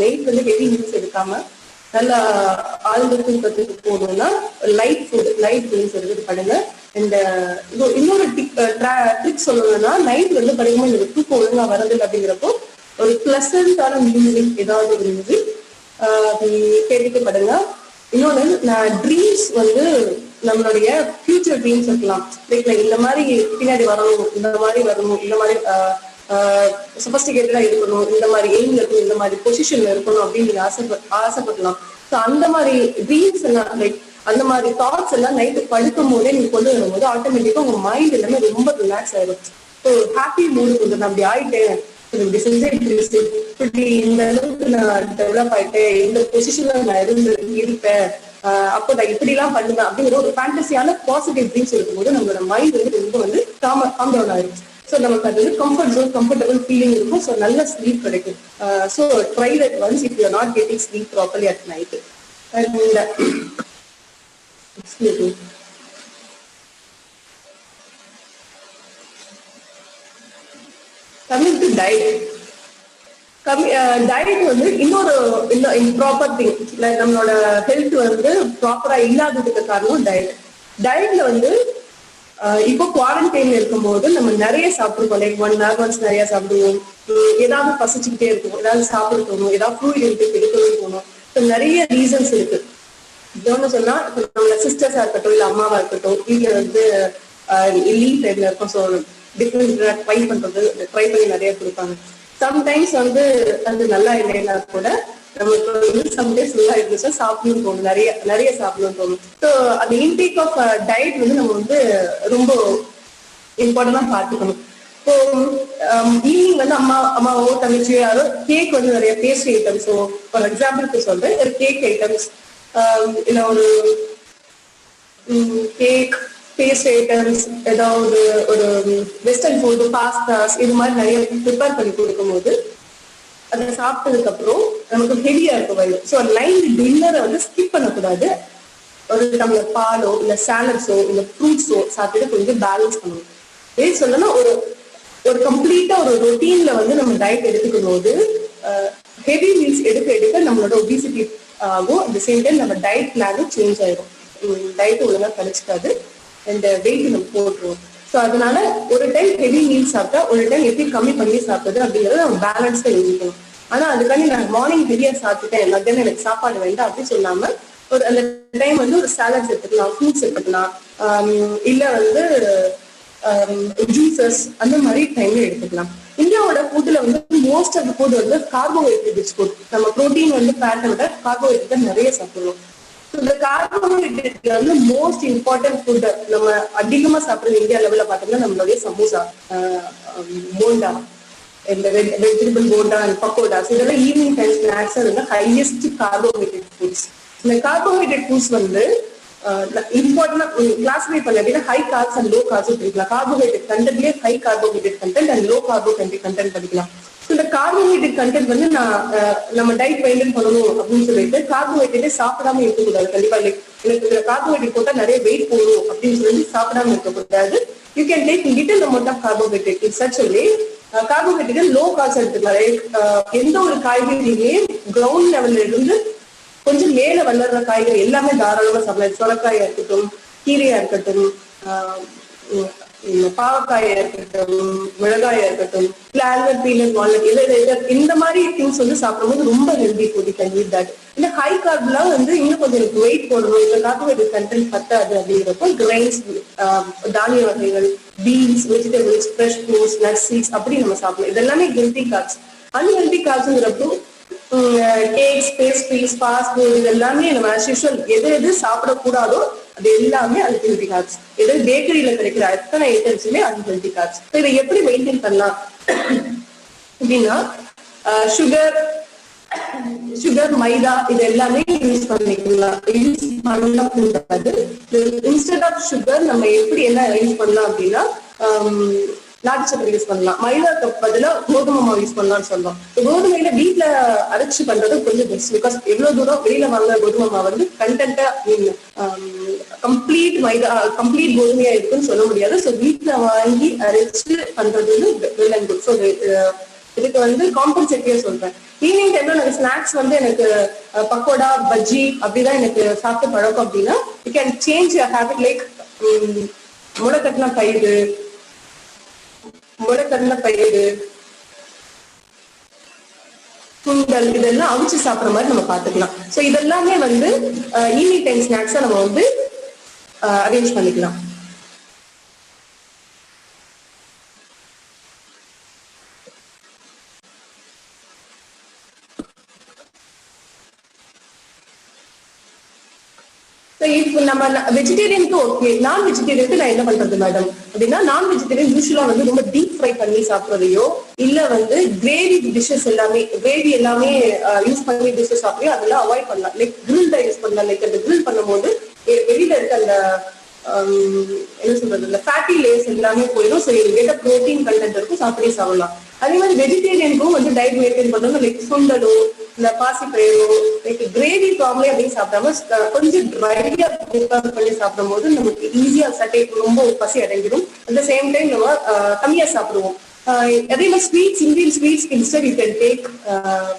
நைட் வந்து ஹெவி மீல்ஸ் எடுக்காம நல்லா ஆழ்ந்த தூக்கத்துக்கு போகணும்னா லைட் ஃபுட், லைட் மீல்ஸ் எடுத்து படுங்க. இந்த இன்னொரு ட்ரிக் சொல்லணும்னா நைட் வந்து படிக்கும்போது இந்த தூக்கம் ஒழுங்கா வரதில்லை அப்படிங்கிறப்போ ஒரு பிளசண்டான மியூசிக், ஏதாவது ஒரு மியூசிக் கேட்டுட்டு படுங்க. இன்னொன்று நான் ட்ரீம்ஸ் வந்து நம்மளுடைய ஃபியூச்சர் ட்ரீம்ஸ் இருக்கலாம். லைக் இந்த மாதிரி பின்னாடி வரணும், இந்த மாதிரி வரணும், இந்த மாதிரி சொபஸ்டிகேட்டடா இருக்கணும், இந்த மாதிரி எய்ம்ல இருக்கணும், இந்த மாதிரி பொசிஷன்ல இருக்கணும் அப்படின்னு நீங்க ஆசைப்படலாம். ஸோ அந்த மாதிரி ட்ரீம்ஸ் எல்லாம் லைக் அந்த மாதிரி தாட்ஸ் எல்லாம் நைட்டு படுக்கும் போதே நீங்க கொண்டு வரும்போது ஆட்டோமேட்டிக்கா உங்க மைண்ட் எல்லாமே ரொம்ப ரிலாக்ஸ் ஆயிடும். ஸோ ஹாப்பி மூடு கொஞ்சம் நான் அப்படி ஆயிட்டேன், இப்படி செஞ்சு இப்படி இந்த அளவுக்கு நான் டெவலப் ஆயிட்டேன், இந்த பொசிஷன்ல நான் இருப்பேன், அப்போ நான் இப்படி எல்லாம் பண்ணுவேன் அப்படிங்கிற ஒரு ஃபேண்டசியான பாசிட்டிவ் ட்ரீம்ஸ் இருக்கும்போது நம்மளோட மைண்ட் வந்து ரொம்ப வந்து காம் டவுன் ஆயிடும். ஸோ நமக்கு அது வந்து கம்ஃபர்டபுள் ஃபீலிங் இருக்கும். ஸோ நல்ல ஸ்லீப் கிடைக்கும். So try that once if you are not getting sleep properly at night. Coming to diet. Diet வந்து இன்னொரு ப்ராப்பர் திங். நம்மளோட ஹெல்த் வந்து ப்ராப்பரா இல்லாததுக்கு காரணம் டயட். டயட்ல வந்து இப்போ குவாரண்டைன்ல இருக்கும்போது நம்ம நிறைய சாப்பிடுவோம். லைக் 1 hour once நிறைய சாப்பிடுவோம். ஏதாவது பசிச்சுக்கிட்டே இருக்கும், ஏதாவது சாப்பிட தோணும், ஏதாவது ஃப்ளூயிட் எடுக்கணும்னு தோணும். ஸோ நிறைய ரீசன்ஸ் இருக்கு. இன்னொன்னு சொன்னா இப்போ நம்மளோட சிஸ்டர்ஸா இருக்கட்டும், இல்ல அம்மாவா இருக்கட்டும், வீட்டுல வந்து லீவ் டைம்ல இருக்கும். ஸோ டிஃப்ரெண்ட் ட்ரை பண்ணி நிறைய கொடுப்பாங்க. சம்டைம்ஸ் வந்து அது நல்லா இல்லைன்னா கூட நமக்கு வந்து சம்டைம்ஸ் நல்லா இருந்துச்சா சாப்பிடணும்னு தோணும், நிறைய சாப்பிடணும்னு தோணும். ஸோ அந்த இன்டேக் ஆஃப் டயட் வந்து நம்ம வந்து ரொம்ப இம்பார்ட்டன்டா பார்த்துக்கணும். இப்போ ஈவினிங் வந்து அம்மாவோ தங்கச்சியோ யாரோ கேக் வந்து நிறைய பேஸ்ட்ரி ஐட்டம்ஸோ, ஃபார் எக்ஸாம்பிளுக்கு சொல்றேன், ஒரு கேக் ஐட்டம்ஸ் இல்லை ஒரு கேக் பேஸ்ட் ஐட்டம்ஸ், ஏதாவது ஒரு வெஸ்டர்ன் ஃபுட், பாஸ்தாஸ், இது மாதிரி நிறைய ப்ரிப்பேர் பண்ணி கொடுக்கும்போது அதை சாப்பிட்டதுக்கு அப்புறம் நமக்கு ஹெவியா இருக்கும் வயிறு. ஸோ நைட் டின்னரை வந்து ஸ்கிப் பண்ணக்கூடாது. ஒரு டம்ளர் பாலோ இல்லை சாலட்ஸோ இல்லை ஃப்ரூட்ஸோ சாப்பிட்டு கொஞ்சம் பேலன்ஸ் பண்ணணும். இதே சொல்லணும்னா ஒரு கம்ப்ளீட்டா ஒரு ரொட்டீன்ல வந்து நம்ம டயட் எடுத்துக்கும் போது ஹெவி மீல்ஸ் எடுக்க நம்மளோட ஒபிசிட்டி ஆகும். அட் த சேம் டைம் நம்ம டயட் பிளானும் சேஞ்ச் ஆயிடும். டயட் ஒழுங்கா கழிச்சுக்காது அண்ட் வெயிட் நம்ம போட்டுருவோம். ஸோ அதனால ஒரு டைம் ஹெவி மீல் சாப்பிட்டா ஒரு டைம் எப்படி கம்மி பண்ணி சாப்பிடுறது அப்படிங்கறத நம்ம பேலன்ஸ்டா எழுதிக்கணும். ஆனா அதுக்காண்டி நான் மார்னிங் ஹெவியா சாப்பிட்டுட்டேன், மத்தியானம் எனக்கு சாப்பாடு வேண்டாம் அப்படின்னு சொல்லாம ஒரு அந்த டைம் வந்து ஒரு சாலட்ஸ் எடுத்துக்கலாம், ஃப்ரூட்ஸ் எடுத்துக்கலாம், இல்ல வந்து ஜூசஸ் அந்த மாதிரி டைம்ல எடுத்துக்கலாம். இந்தியாவோட ஃபுட்ல வந்து மோஸ்ட் ஆஃப் ஃபுட் வந்து கார்போஹைட்ரேட் ரிச் ஃபுட். நம்ம ப்ரோட்டீன் வந்து ஃபேட்டை விட கார்போஹைட்ரேட் நிறைய சாப்பிடுவோம். இந்த கார்போஹைட்ரேட்ல வந்து மோஸ்ட் இம்பார்ட்டன்ட் ஃபுட் நம்ம அதிகமா சாப்பிடுறது இந்தியா லெவல்ல பார்த்தோம்னா நம்மளுடைய சமோசா, போண்டா, இந்த வெஜிடபிள் போண்டா அண்ட் பக்கோடாஸ், இதெல்லாம் ஈவினிங் டைம் ஸ்நாக்ஸ் வந்து ஹையஸ்ட் கார்போஹைட்ரேட் ஃபுட்ஸ். இந்த கார்போஹைட்ரேட் ஃபுட்ஸ் வந்து இம்பார்ட்டன்டா கிளாசிஃபை பண்ண அப்படின்னா high carbs and low carbs படிக்கலாம். கார்போஹைட்ரேட் கண்டென்ட்லயே high carbohydrate content and low carbohydrate content படிக்கலாம். இந்த கார்போஹைட்ரேட் கண்டென்ட் வந்து நம்ம டயட் மெயின்டைன் பண்ணணும் அப்படின்னு சொல்லிட்டு கார்போஹைட்ரேட்டே சாப்பிடாம இருக்கக்கூடாது. கண்டிப்பா எனக்கு கார்போஹைட்ரேட் போட்டா நிறைய வெயிட் போடும் அப்படின்னு சொல்லி சாப்பிடாம இருக்கக்கூடாது. You can take little amount of carbohydrate in such a way. Carbohydrate low carbs எடுத்துக்கலாம். எந்த ஒரு காய்கறியுமே கிரவுண்ட் லெவல்ல இருந்து கொஞ்சம் மேல வளர்ற காய்கறி எல்லாமே தாராளமா சாப்பிடலாம். சுரக்காயா இருக்கட்டும், கீரையா இருக்கட்டும், பாவக்காயா இருக்கட்டும், மிளகாயா இருக்கட்டும், ஆல்மண்ட், பீனட், வால்நட், இந்த மாதிரி திங்ஸ் வந்து சாப்பிடும்போது ரொம்ப healthy food. Can eat that. இந்த ஹை கார்ப்லாம் வந்து இன்னும் கொஞ்சம் எனக்கு வெயிட் போடணும், இந்த கார்போஹைட்ரேட் கண்டென்ட் பத்தாது அப்படிங்கிறப்போ கிரைன்ஸ், தானிய வகைகள், beans, vegetables, fresh fruits, nuts, seeds அப்படி நம்ம சாப்பிடலாம். இதெல்லாமே ஹெல்தி கார்ப்ஸ். அன்ஹெல்தி கார்ப்ஸ்ங்கிறப்போ கேக்ஸ், பேஸ்ட்ரீஸ், ஃபாஸ்ட் ஃபுட், இது எல்லாமே நம்ம ஆஸ் யூசுவல் எது சாப்பிடக்கூடாதோ அது எல்லாமே அன்ஹெல்தி கார்ப்ஸ். எது பேக்கரியில கிடைக்கிற அத்தனை ஐட்டம்ஸுமே அன்ஹெல்தி கார்ப்ஸ். இதை எப்படி மெயின்டைன் பண்ணலாம் அப்படின்னா சுகர், மைதா இது எல்லாமே யூஸ் பண்ணிக்கலாம். யூஸ் பண்ணக்கூடாது. இன்ஸ்டெட் ஆஃப் சுகர் நம்ம எப்படி என்ன யூஸ் பண்ணலாம் அப்படின்னா நாட்டு சக்கரை யூஸ் பண்ணலாம். மைதாக்கு பதிலா கோதுமை மாவு யூஸ் பண்ணலாம்னு சொல்றோம். கோதுமையில வீட்டுல அரைச்சு பண்றது கொஞ்சம் பெஸ்ட். பிகாஸ் எவ்வளவு தூரம் வெளியில வாங்குற கோதுமை மாவு வந்து கண்டென்ட்டா கம்ப்ளீட் கோதுமையா இருக்குன்னு சொல்ல முடியாது. ஸோ வீட்டுல வாங்கி அரைச்சு பண்றது வந்து வெல் அண்ட் குட். ஸோ இதுக்கு வந்து காம்பன்சேட்டிவா சொல்றேன். ஈவினிங் டைம்ல எனக்கு ஸ்நாக்ஸ் வந்து எனக்கு பக்கோடா, பஜ்ஜி அப்படிதான் எனக்கு சாப்பிட்டு பழக்கம் அப்படின்னா you can change your habit. Like முளைக்கட்டின பயிறு, சுண்டல் இதெல்லாம் அவிச்சு சாப்பிட்ற மாதிரி நம்ம பாத்துக்கலாம். சோ இதெல்லாமே வந்து ஈவினிங் டைம் ஸ்நாக்ஸா நம்ம வந்து அரேஞ்ச் பண்ணிக்கலாம். இப்போ நம்ம வெஜிடேரியனுக்கு ஓகே, நான் வெஜிடேரியனுக்கு நான் என்ன பண்றது மேடம் அப்படின்னா, நான் வெஜிடேரியன் யூஸ்வலா வந்து ரொம்ப டீப் ஃப்ரை பண்ணி சாப்பிட்றதையோ இல்ல வந்து கிரேவி டிஷ்ஷஸ் எல்லாமே கிரேவி எல்லாமே யூஸ் பண்ணி டிஷ்ஷஸ் சாப்பிடுறோம் அதெல்லாம் அவாய்ட் பண்ணலாம். லைக் கிரில் தான் யூஸ் பண்ணலாம். லைக் அந்த கிரில் பண்ணும்போது வெளியில இருக்க அந்த என்ன சொல்றது இந்த ஃபேட்டி லேயர்ஸ் எல்லாமே போயிடும். ஸோ எங்கிட்ட ப்ரோட்டீன் கண்டென்ட் இருக்கும், சாப்பிட்டே சாப்பிடலாம். அதே மாதிரி வெஜிடேரியனுக்கும் வந்து டயட் மெயின்டைன் பண்ணணும். லைக் சுண்டலோ இந்த பாசிப்பயிரோ லைக் கிரேவி ஃபார்ம்லேயே அப்படின்னு சாப்பிடாம கொஞ்சம் ட்ரையா ப்ரிப்பேர் பண்ணி சாப்பிடும் போது நமக்கு ஈஸியா சட்டை ரொம்ப பசி அடங்கிடும். அட் த சேம் டைம் நம்ம கம்மியா சாப்பிடுவோம். அதே மாதிரி sweets, Indian sweets instead you can take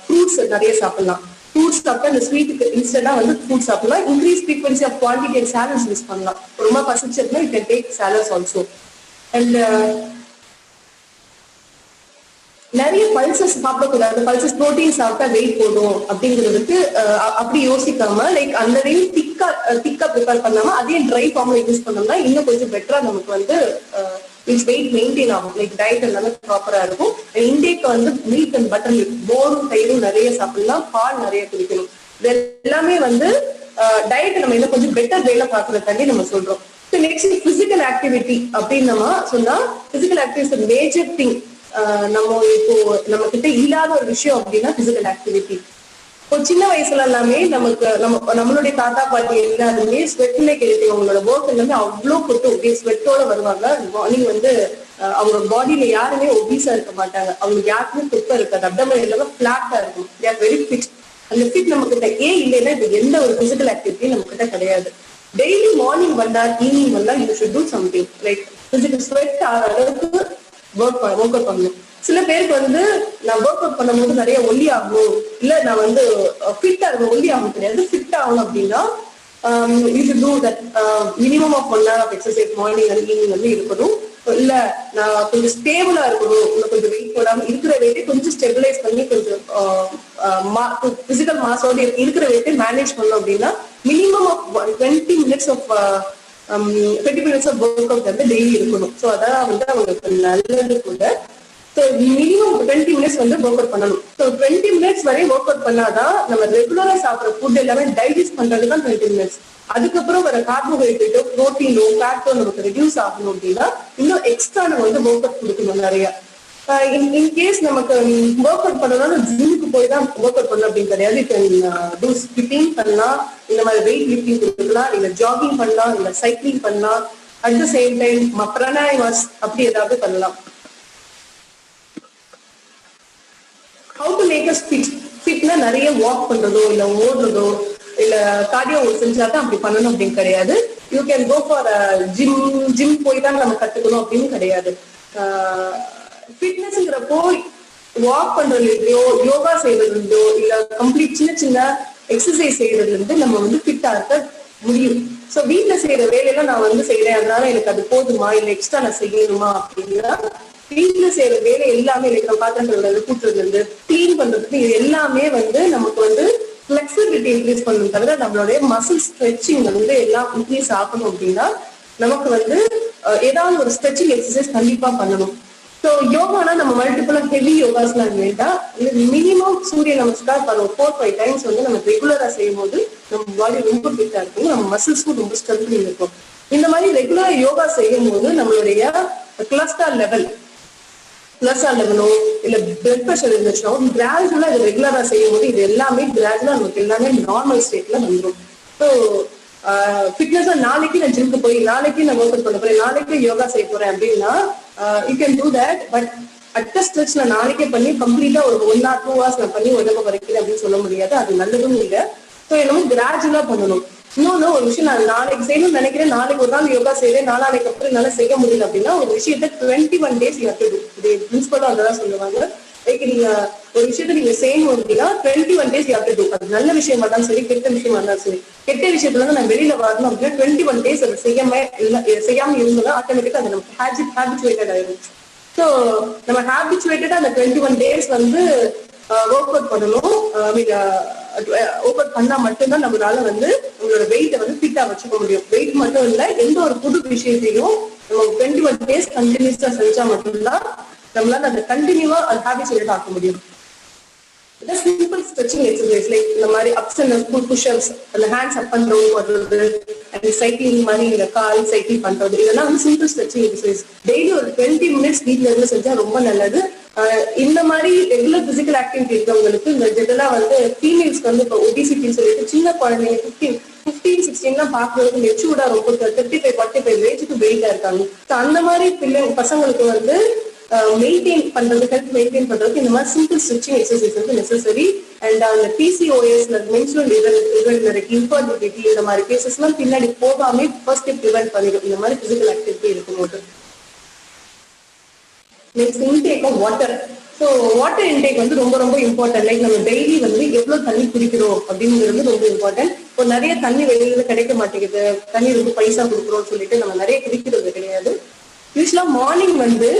fruits நிறைய சாப்பிடலாம். ஃப்ரூட்ஸ் சாப்பிட்டா அந்த ஸ்வீட்டுக்கு இன்ஸ்டென்டா வந்து ஃப்ரூட் சாப்பிடலாம். Increase frequency of quantity and salads use பண்ணலாம். ரொம்ப பசிச்சதுன்னா you can take salads also. And நிறைய பல்சஸ் சாப்பிடக்கூடாது. பல்சஸ் ப்ரோட்டீன் சாப்பிட்டா வெயிட் போடும் அப்படிங்கிறதுக்கு அப்படி யோசிக்காம லைக் அந்த வெயிட் திக்கா ப்ரிப்பேர் பண்ணாம அதே ட்ரை ஃபார்ம்ல யூஸ் பண்ணோம்னா இன்னும் கொஞ்சம் பெட்டரா நமக்கு வந்து வெயிட் மெயின்டைன் ஆகும். லைக் டயட் எல்லாமே ப்ராப்பரா இருக்கும். இன்டேக் வந்து மில்க் அண்ட் பட்டர் மில்க், மோரும் தயிரும் நிறைய சாப்பிடலாம். பால் நிறைய குடிக்கணும். இது எல்லாமே வந்து டயட் நம்ம இன்னும் கொஞ்சம் பெட்டர் வேலை பார்க்கறதுக்காண்டி நம்ம சொல்றோம். நெக்ஸ்ட் பிசிக்கல் ஆக்டிவிட்டி அப்படின்னு நம்ம சொன்னா பிசிக்கல் ஆக்டிவிட்டி மேஜர் திங். நம்ம இப்போ நம்ம கிட்ட இல்லாத ஒரு விஷயம் அப்படின்னா பிசிக்கல் ஆக்டிவிட்டி. இப்போ சின்ன வயசுல எல்லாமே நமக்கு நம்மளுடைய தாத்தா பாட்டி எல்லாருமே ஸ்வெட்ல கேட்டு அவங்களோட ஒர்க் எல்லாமே அவ்வளோ கொட்டும், ஸ்வெட்டோட வருவாங்க. மார்னிங் வந்து அவங்க பாடியில யாருமே ஒபீஸா இருக்க மாட்டாங்க. அவங்களுக்கு யாருக்குமே குப்பை இருக்காது. அப்டமன் எல்லாமே பிளாட்டா இருக்கும். They are very fit. அந்த ஃபிட் நம்ம கிட்ட இல்லைன்னா இப்போ எந்த ஒரு பிசிக்கல் ஆக்டிவிட்டியும் நம்ம கிட்ட கிடையாது. டெய்லி மார்னிங் வந்தா ஈவினிங் வந்தா you should do something like physical sweat ஆகிற அளவுக்கு ஒர்க் அவுட் பண்ணணும். சில பேருக்கு வந்து நான் ஒர்க் அவுட் பண்ணும்போது நிறைய ஒல்லி ஆகணும், இல்ல நான் வந்து ஃபிட் ஆகணும், ஒல்லி ஆகணும் கிடையாது, ஃபிட் ஆகணும் அப்படின்னா you should do that minimum of 1 hour of exercise morning and evening வந்து இருக்கணும். இல்ல நான் கொஞ்சம் ஸ்டேபிளா இருக்கணும், இன்னும் கொஞ்சம் வெயிட் போடாம இருக்கிற வெயிட்டை கொஞ்சம் ஸ்டெபிலைஸ் பண்ணி கொஞ்சம் பிசிக்கல் மாஸோட இருக்கிற வெயிட்டை மேனேஜ் பண்ணணும் அப்படின்னா minimum of 20 minutes of 20 minutes of work out வந்து டெய்லி இருக்கணும். ஸோ அதான் வந்து அவங்களுக்கு நல்லது கூட. ஸோ மினிமம் 20 minutes வந்து ஒர்க் அவுட் பண்ணணும். ஸோ 20 minutes வரை ஒர்க் அவுட் பண்ணாதான் நம்ம ரெகுலரா சாப்பிட்ற ஃபுட் எல்லாமே டைஜஸ்ட் பண்றது தான் 20 minutes. அதுக்கப்புறம் வர கார்போஹைட்ரேட்டோ ப்ரோட்டீனோ ஃபேட்டோ நமக்கு ரெடியூஸ் ஆகணும் அப்படின்னா இன்னும் எக்ஸ்ட்ரா நம்ம வந்து ஒர்க் அவுட் கொடுக்கணும் நிறைய. இன்கேஸ் நமக்கு ஒர்க் அவுட் பண்ணணும்னா ஜிம்முக்கு போய் தான் ஒர்க் அவுட் பண்ணணும் அப்படின்னு கிடையாது. டூ ஸ்கிப்பிங் பண்ணலாம், இந்த மாதிரி வெயிட் லிஃப்டிங் கொடுக்கலாம், இல்ல ஜாகிங் பண்ணலாம், இல்ல சைக்கிளிங் பண்ணலாம். At the same time pranayamas அப்படி ஏதாவது பண்ணலாம். How to make us fit? ஃபிட்னா நிறைய வாக் பண்றதோ இல்ல ஓடுறதோ இல்ல கார்டியோ செஞ்சாதான் அப்படி பண்ணணும் அப்படின்னு கிடையாது. You can go for gym போய் தான் நம்ம கத்துக்கணும் அப்படின்னு கிடையாது. ஃபிட்னஸ்ங்கிறப்போ வாக் பண்றதுலயோ யோகா செய்யறதுலயோ இல்ல கம்ப்ளீட் சின்ன சின்ன எக்ஸசைஸ் செய்யறதுல இருந்து நம்ம வந்து ஃபிட்டா இருக்க முடியும். ஸோ வீட்டுல செய்யற வேலையெல்லாம் நான் வந்து செய்யறேன் அதனால எனக்கு அது போதுமா இல்ல எக்ஸ்ட்ரா நான் செய்யணுமா அப்படின்னா வீட்டுல செய்யற வேலை எல்லாமே எனக்கு பாத்திரம் கழுவுறது, கூட்டுறதுல இருந்து கிளீன் பண்றதுக்கு இது எல்லாமே வந்து நமக்கு வந்து ஃபிளெக்சிபிலிட்டி இன்க்ரீஸ் பண்ணணும் தவிர நம்மளுடைய மசில் ஸ்ட்ரெச்சிங் வந்து எல்லாம் இன்க்ரீஸ் ஆகணும் அப்படின்னா நமக்கு வந்து ஏதாவது ஒரு ஸ்ட்ரெச்சிங் எக்ஸசைஸ் கண்டிப்பா பண்ணணும். ஸோ யோகானா நம்ம மல்டிபிள் ஹெவி யோகாஸ்லாம் வேண்டாம். மினிமம் சூரிய நமஸ்கார் பண்ணுவோம் 4-5 times வந்து நம்ம ரெகுலரா செய்யும் போது நம்ம பாடி ரொம்ப ஃபிட்டா இருக்கும், நம்ம மசில்ஸும் ரொம்ப ஸ்ட்ரென்த்னிங் இருக்கும். இந்த மாதிரி ரெகுலரா யோகா செய்யும் போது நம்மளுடைய கொலஸ்ட்ரால் லெவலோ இல்ல பிளட் ப்ரெஷர் இருந்துச்சுன்னா கிராஜுவலா இது ரெகுலரா செய்யும் போது இது எல்லாமே கிராஜுவலா நமக்கு எல்லாமே நார்மல் ஸ்டேட்ல வந்துடும். ஸோ ஃபிட்னஸா நாளைக்கு நான் ஜிம்க்கு போய் நாளைக்கு நான் ஒர்க் அவுட் பண்ண போறேன், நாளைக்கு யோகா செய்ய போறேன் அப்படின்னா you can do that. But at the stretch நான் நாளைக்கே பண்ணி கம்ப்ளீட்டா ஒரு 1 or 2 hours நான் பண்ணி உடம்பு குறைக்கிறேன் அப்படின்னு சொல்ல முடியாது. அது நல்லதும் இல்லை. ஸோ என்னமோ கிராஜுவலா பண்ணணும். இன்னொன்னு ஒரு விஷயம் நான் நாளைக்கு செய்யணும்னு நினைக்கிறேன், நாளைக்கு ஒரு நாள் யோகா செய்யறேன், நாளைக்கு அப்புறம் என்னால செய்ய முடியல அப்படின்னா ஒரு விஷயத்த 21 days you have to to. இது பிரின்சிபலும் அதான் சொல்லுவாங்க. லைக் நீங்க ஒரு விஷயத்த நீங்க செய்யணும் அப்படின்னா 21 days you have to to. அது நல்ல விஷயமா இருந்தாலும் சரி, கெட்ட விஷயமா இருந்தாலும் சரி. கெட்ட விஷயத்துல இருந்து நான் வெளியில வரணும் அப்படின்னா 21 days அதை செய்யாம இருந்தோம்னா ஆட்டோமேட்டிக்கா அது நமக்கு ஹேபிச்சுவேட்டட் ஆயிடும். ஸோ நம்ம ஹேபிச்சுவேட்டடா அந்த 21 days வந்து ஒர்க் அவுட் பண்ணணும். ஒர்க் அவுட் பண்ணா மட்டும்தான் நம்மளால வந்து உங்களோட வெயிட்டை வந்து ஃபிட்டா வச்சுக்க முடியும். வெயிட் மட்டும் இல்ல, எந்த ஒரு புது விஷயத்தையும் நம்ம 21 days கண்டினியூஸா செஞ்சா மட்டும்தான் நம்மளால அந்த கண்டினியூவா அது ஹேபிச்சுவேட் ஆக்க முடியும். சிம்பிள் ஸ்ட்ரெச்சிங் எக்ஸசைஸ் லைக் இந்த மாதிரி அப்ஸ் அண்ட் புஷ்அப்ஸ், அந்த ஹேண்ட்ஸ் அப் அண்ட் டவுன் பண்றது, அண்ட் சைக்கிளிங் மாதிரி இந்த கால் சைக்கிள் பண்றது, இதெல்லாம் வந்து சிம்பிள் ஸ்ட்ரெச்சிங் எக்ஸசைஸ். டெய்லி ஒரு 20 minutes வீட்ல இருந்து செஞ்சா ரொம்ப நல்லது. இந்த மாதிரி ரெகுலர் பிசிக்கல் ஆக்டிவிட்டி இருக்கவங்களுக்கு இந்த ஜெனரலா வந்து ஃபீமேல்ஸ்க்கு வந்து இப்போ ஒபிசிட்டின்னு சொல்லிட்டு சின்ன குழந்தைங்க 15-16 பாக்குறதுக்கு மெச்சூர்டா ரொம்ப 35-45 ஏஜுக்கு வெயிட்டா இருக்காங்க. அந்த மாதிரி பசங்களுக்கு வந்து மெயின்டைன் பண்றது, ஹெல்த் மெயின்டைன் பண்றதுக்கு இந்த மாதிரி சிம்பிள் ஸ்ட்ரெச்சிங் எக்ஸசைஸ் வந்து நெசசரி. அண்ட் அந்த பிசிஓஎஸ் மென்ஸ்ட்ரல் இர்ரெகுலரிட்டி, இன்ஃபர்டிலிட்டி இந்த மாதிரி கேசஸ் எல்லாம் பின்னாடி போகாம ஃபர்ஸ்ட் ப்ரிவென்ட் பண்ணிடும் இந்த மாதிரி பிசிக்கல் ஆக்டிவிட்டி இருக்கும்போது. Next intake of water. So water intake வந்து ரொம்ப ரொம்ப இம்பார்ட்டன்ட். லைக் நம்ம டெய்லி வந்து எவ்வளவு தண்ணி குடிக்கிறோம் அப்படிங்கிறது ரொம்ப இம்பார்ட்டன்ட். இப்போ நிறைய தண்ணி வெளியில கிடைக்க மாட்டேங்குது, தண்ணி ரொம்ப பைசா கொடுக்குறோம்னு சொல்லிட்டு நம்ம நிறைய குடிக்கிறது கிடையாது. யூஸ்வலா மார்னிங் வந்து